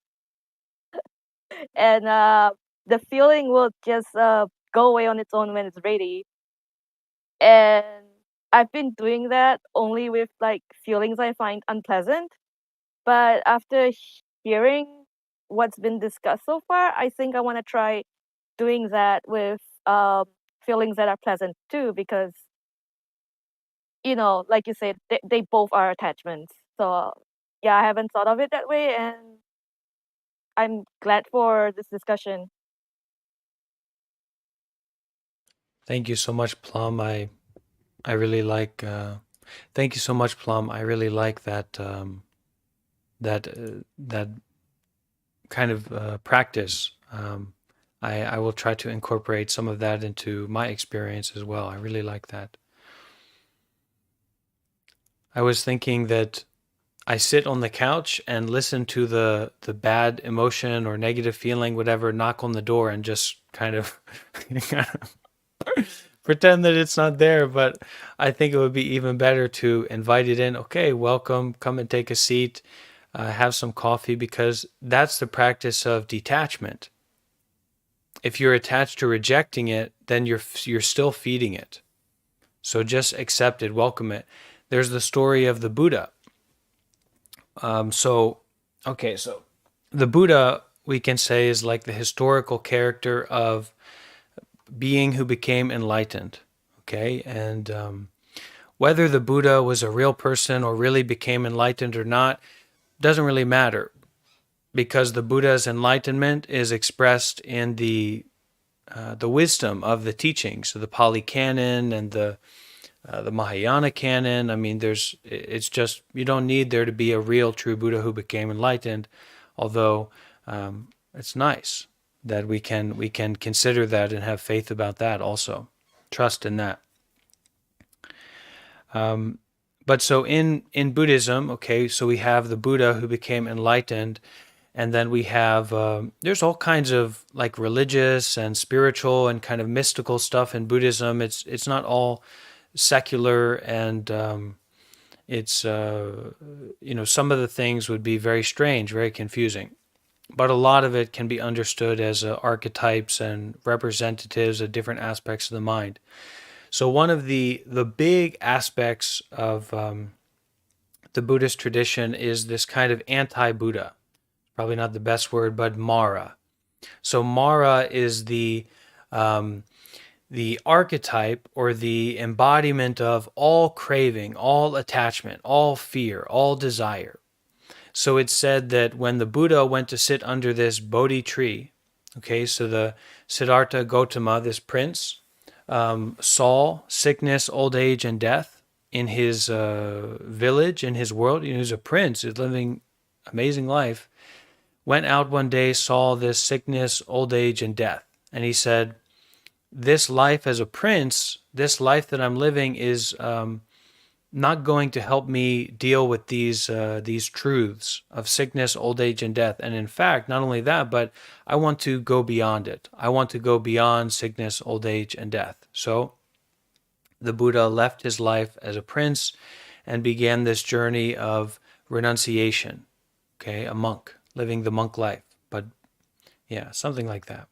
and the feeling will just go away on its own when it's ready. And I've been doing that only with like feelings I find unpleasant. But after hearing what's been discussed so far, I think I want to try doing that with feelings that are pleasant too, because like you said, they both are attachments. So yeah, I haven't thought of it that way, and I'm glad for this discussion. Thank you so much, Plum. I really like. Thank you so much, Plum. I really like that kind of practice. I will try to incorporate some of that into my experience as well. I really like that. I was thinking that I sit on the couch and listen to the bad emotion or negative feeling, whatever, knock on the door, and just kind of pretend that it's not there. But I think it would be even better to invite it in. Okay, welcome. Come and take a seat. Have some coffee, because that's the practice of detachment. If you're attached to rejecting it, then you're still feeding it. So just accept it, welcome it. There's the story of the Buddha. So the Buddha, we can say, is like the historical character of being who became enlightened. Okay, and whether the Buddha was a real person or really became enlightened or not doesn't really matter, because the Buddha's enlightenment is expressed in the wisdom of the teachings, so the Pali Canon and the Mahayana canon. I mean, it's just, you don't need there to be a real true Buddha who became enlightened, although it's nice that we can consider that and have faith about that also, trust in that. But so in Buddhism, okay, so we have the Buddha who became enlightened, and then we have there's all kinds of like religious and spiritual and kind of mystical stuff in Buddhism. It's not all secular, and it's some of the things would be very strange, very confusing, but a lot of it can be understood as archetypes and representatives of different aspects of the mind. So one of the big aspects of the Buddhist tradition is this kind of anti-Buddha. Probably not the best word, but Mara. So Mara is the archetype or the embodiment of all craving, all attachment, all fear, all desire. So it's said that when the Buddha went to sit under this Bodhi tree, Okay, so the Siddhartha Gautama, this prince, saw sickness, old age, and death in his village, in his world. He was a prince, he was living amazing life. Went out one day, saw this sickness, old age, and death, and he said, "This life as a prince, this life that I'm living, is not going to help me deal with these truths of sickness, old age, and death. And in fact, not only that, but I want to go beyond it. I want to go beyond sickness, old age, and death." So the Buddha left his life as a prince and began this journey of renunciation. Okay, a monk, living the monk life. But yeah, something like that.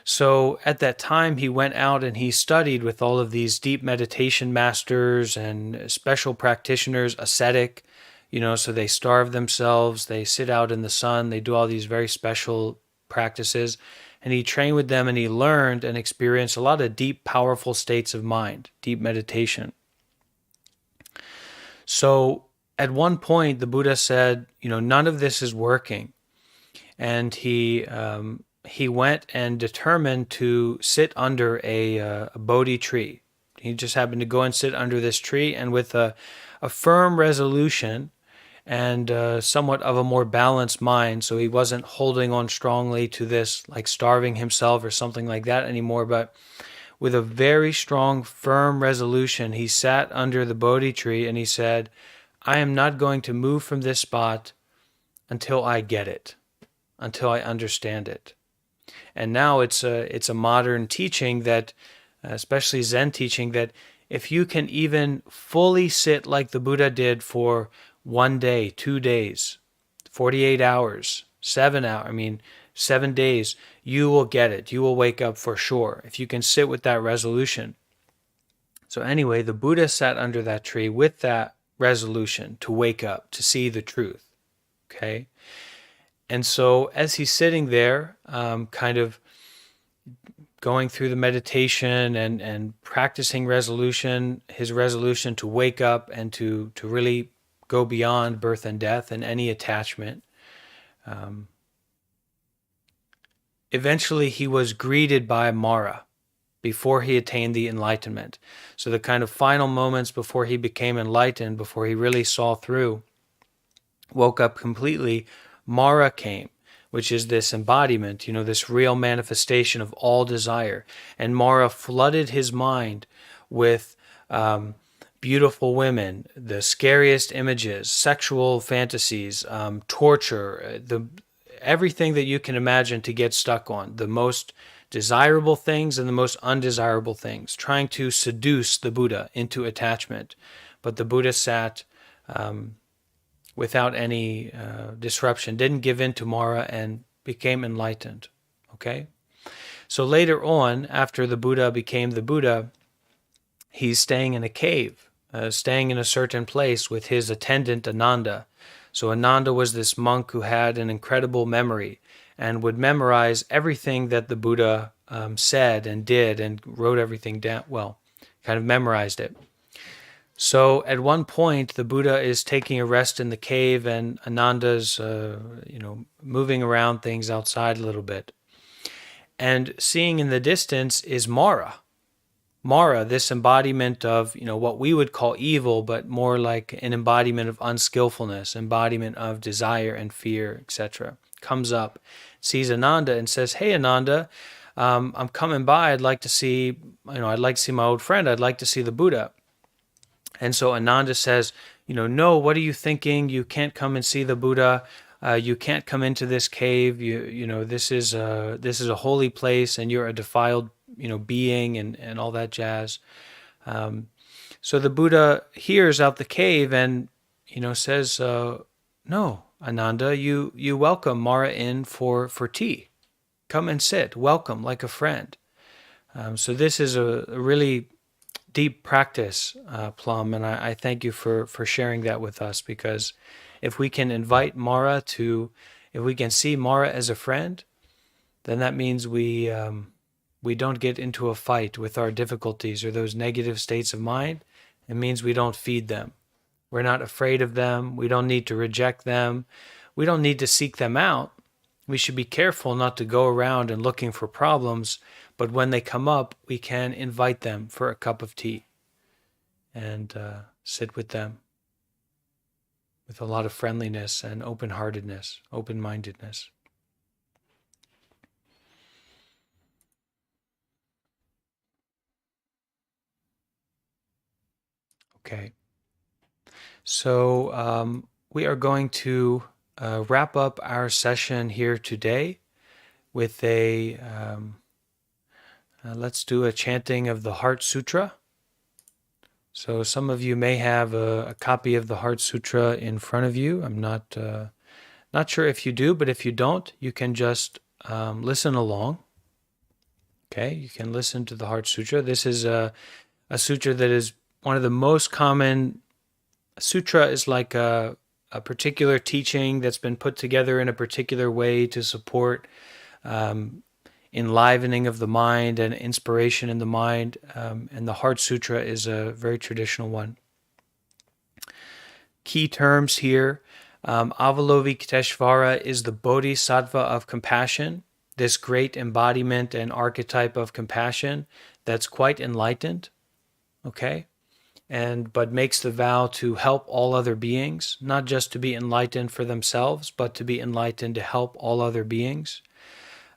So at that time, he went out and he studied with all of these deep meditation masters and special practitioners, ascetic, so they starve themselves, they sit out in the sun, they do all these very special practices. And he trained with them and he learned and experienced a lot of deep, powerful states of mind, deep meditation. So at one point, the Buddha said, none of this is working. And he went and determined to sit under a Bodhi tree. He just happened to go and sit under this tree, and with a firm resolution and somewhat of a more balanced mind, so he wasn't holding on strongly to this, like starving himself or something like that anymore, but with a very strong, firm resolution, he sat under the Bodhi tree and he said, "I am not going to move from this spot until I get it, until I understand it." And now it's a modern teaching that, especially Zen teaching, that if you can even fully sit like the Buddha did for 1 day, 2 days, 48 hours, 7 hours, 7 days, you will get it. You will wake up for sure if you can sit with that resolution. So anyway, the Buddha sat under that tree with that resolution to wake up, to see the truth. Okay? And so as he's sitting there, kind of going through the meditation and practicing his resolution to wake up and to really go beyond birth and death and any attachment, eventually he was greeted by Mara before he attained the enlightenment. So the kind of final moments before he became enlightened, before he really saw through, woke up completely, Mara came, which is this embodiment, this real manifestation of all desire. And Mara flooded his mind with beautiful women, the scariest images, sexual fantasies, torture, everything that you can imagine to get stuck on, the most desirable things and the most undesirable things, trying to seduce the Buddha into attachment. But the Buddha sat without any disruption, didn't give in to Mara, and became enlightened. Okay? So later on, after the Buddha became the Buddha, he's staying in a cave, staying in a certain place with his attendant Ananda. So Ananda was this monk who had an incredible memory and would memorize everything that the Buddha said and did and wrote everything down, kind of memorized it. So at one point, the Buddha is taking a rest in the cave, and Ananda's, moving around things outside a little bit. And seeing in the distance is Mara. Mara, this embodiment of, what we would call evil, but more like an embodiment of unskillfulness, embodiment of desire and fear, etc., comes up, sees Ananda and says, "Hey, Ananda, I'm coming by. I'd like to see my old friend. I'd like to see the Buddha." And so Ananda says, "No, what are you thinking? You can't come and see the Buddha. You can't come into this cave. This is a holy place, and you're a defiled, being, and all that jazz." So the Buddha hears out the cave and, says, "No, Ananda, you welcome Mara in for tea. Come and sit. Welcome like a friend." So this is a really deep practice, Plum, and I thank you for sharing that with us, because if we can if we can see Mara as a friend, then that means we don't get into a fight with our difficulties or those negative states of mind. It means we don't feed them. We're not afraid of them. We don't need to reject them. We don't need to seek them out. We should be careful not to go around and looking for problems, but when they come up, we can invite them for a cup of tea and sit with them with a lot of friendliness and open-heartedness, open-mindedness. Okay. So we are going to wrap up our session here today with let's do a chanting of the Heart Sutra. So some of you may have a copy of the Heart Sutra in front of you. I'm not sure if you do, but if you don't, you can just listen along. Okay, you can listen to the Heart Sutra. This is a sutra that is one of the most common. A sutra is like a particular teaching that's been put together in a particular way to support enlivening of the mind and inspiration in the mind. And the Heart Sutra is a very traditional one. Key terms here. Avalokiteshvara is the bodhisattva of compassion, this great embodiment and archetype of compassion that's quite enlightened, okay? But makes the vow to help all other beings, not just to be enlightened for themselves, but to be enlightened to help all other beings.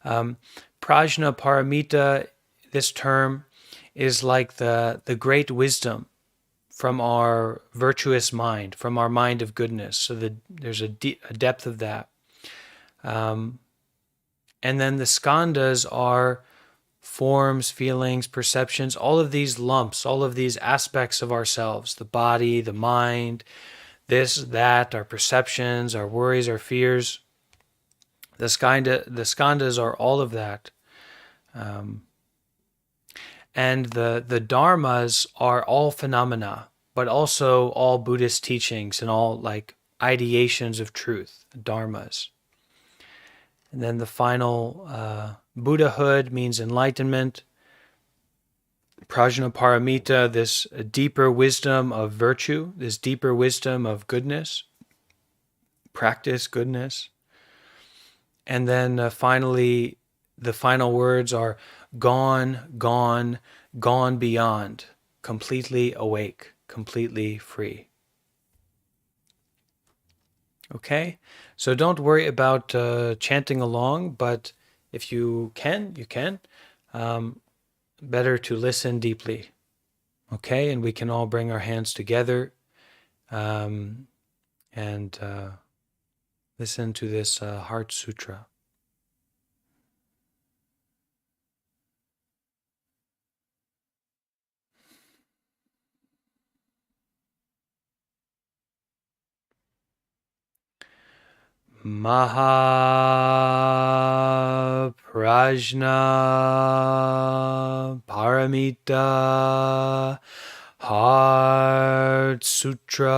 Prajna paramita, this term, is like the great wisdom from our virtuous mind, from our mind of goodness. So there's a depth of that. And then the skandhas are forms, feelings, perceptions, all of these lumps, all of these aspects of ourselves, the body, the mind, this, that, our perceptions, our worries, our fears. The skandhas are all of that. And the dharmas are all phenomena, but also all Buddhist teachings and all like ideations of truth, dharmas. And then the final Buddhahood means enlightenment. Prajnaparamita, this deeper wisdom of virtue, this deeper wisdom of goodness, practice goodness. And then finally, the final words are gone, gone, gone beyond, completely awake, completely free. Okay? So don't worry about chanting along, but if you can, you can. Better to listen deeply. Okay? And we can all bring our hands together and listen to this Heart Sutra. Mahaprajna Paramita Heart Sutra.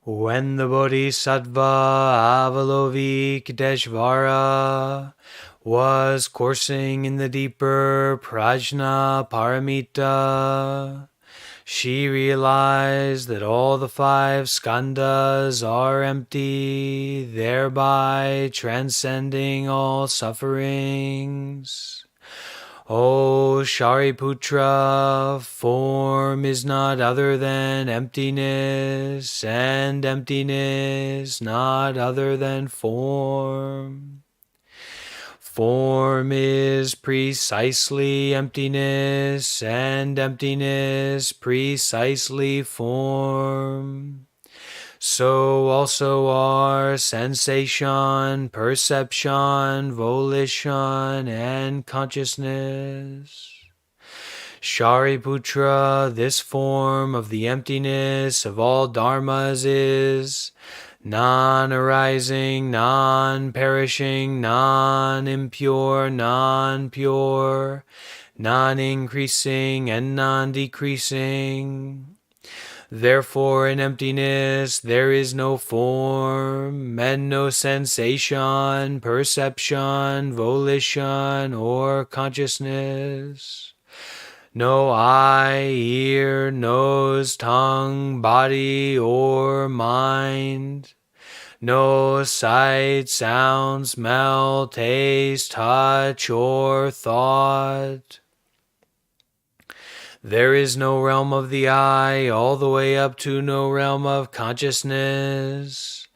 When the Bodhisattva Avalokiteshvara was coursing in the deeper Prajna Paramita, she realized that all the 5 skandhas are empty, thereby transcending all sufferings. O Shariputra, form is not other than emptiness, and emptiness not other than form. Form is precisely emptiness, and emptiness precisely form. So also are sensation, perception, volition, and consciousness. Shariputra, this form of the emptiness of all dharmas is non-arising, non-perishing, non-impure, non-pure, non-increasing, and non-decreasing. Therefore in emptiness there is no form, and no sensation, perception, volition, or consciousness. no eye, ear, nose, tongue, body, or mind. No sight, sound, smell, taste, touch, or thought. There is no realm of the eye, all the way up to no realm of consciousness.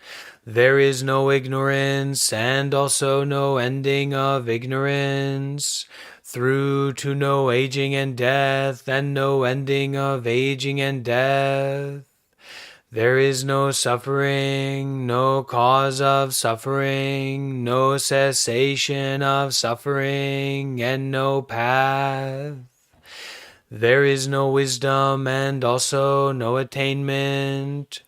There is no ignorance, and also no ending of ignorance, through to no aging and death, and no ending of aging and death. There is no suffering, no cause of suffering, no cessation of suffering, and no path. There is no wisdom, and also no attainment.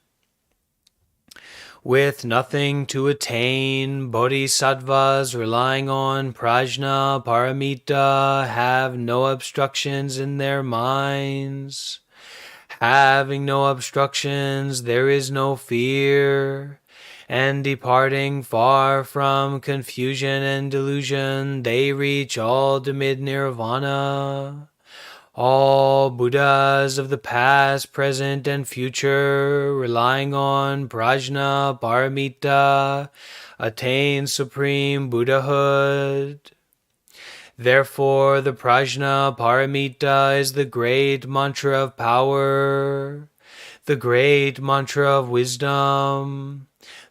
With nothing to attain, bodhisattvas relying on prajna paramita have no obstructions in their minds. Having no obstructions, there is no fear. And departing far from confusion and delusion, they reach ultimate nirvana. All Buddhas of the past, present, and future, relying on prajna paramita, attain supreme Buddhahood. Therefore, the prajna paramita is the great mantra of power, the great mantra of wisdom,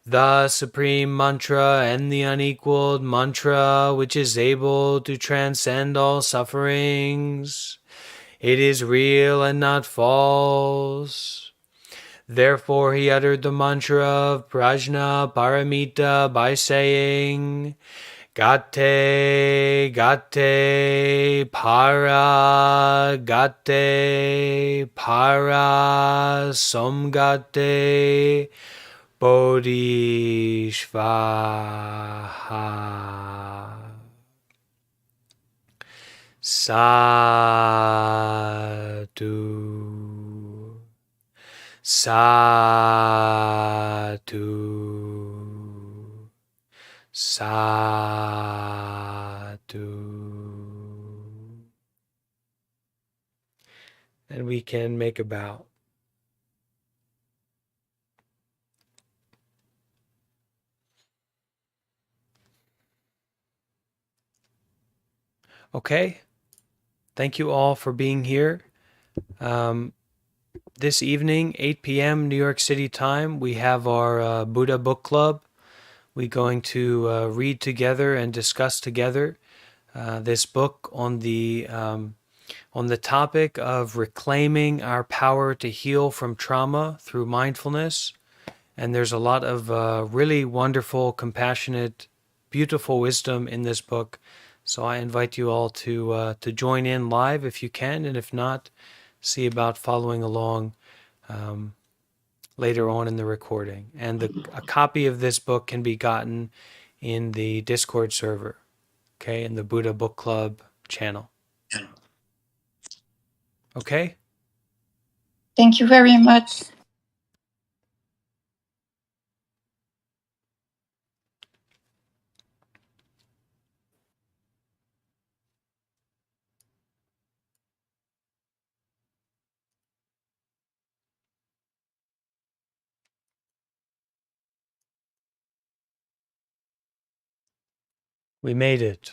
the supreme mantra and the unequaled mantra which is able to transcend all sufferings. It is real and not false. Therefore he uttered the mantra of prajna paramita by saying, Gate, gate, para, somgate, bodhisvaha. Sadhu, sadhu, sadhu. And we can make a bow. Okay. Thank you all for being here. This evening, 8 p.m. New York City time, we have our Buddha Book Club. We're going to read together and discuss together this book on the topic of reclaiming our power to heal from trauma through mindfulness. And there's a lot of really wonderful, compassionate, beautiful wisdom in this book. So I invite you all to join in live if you can, and if not, see about following along later on in the recording. And a copy of this book can be gotten in the Discord server, okay, in the Buddha Book Club channel. Okay? Thank you very much. We made it.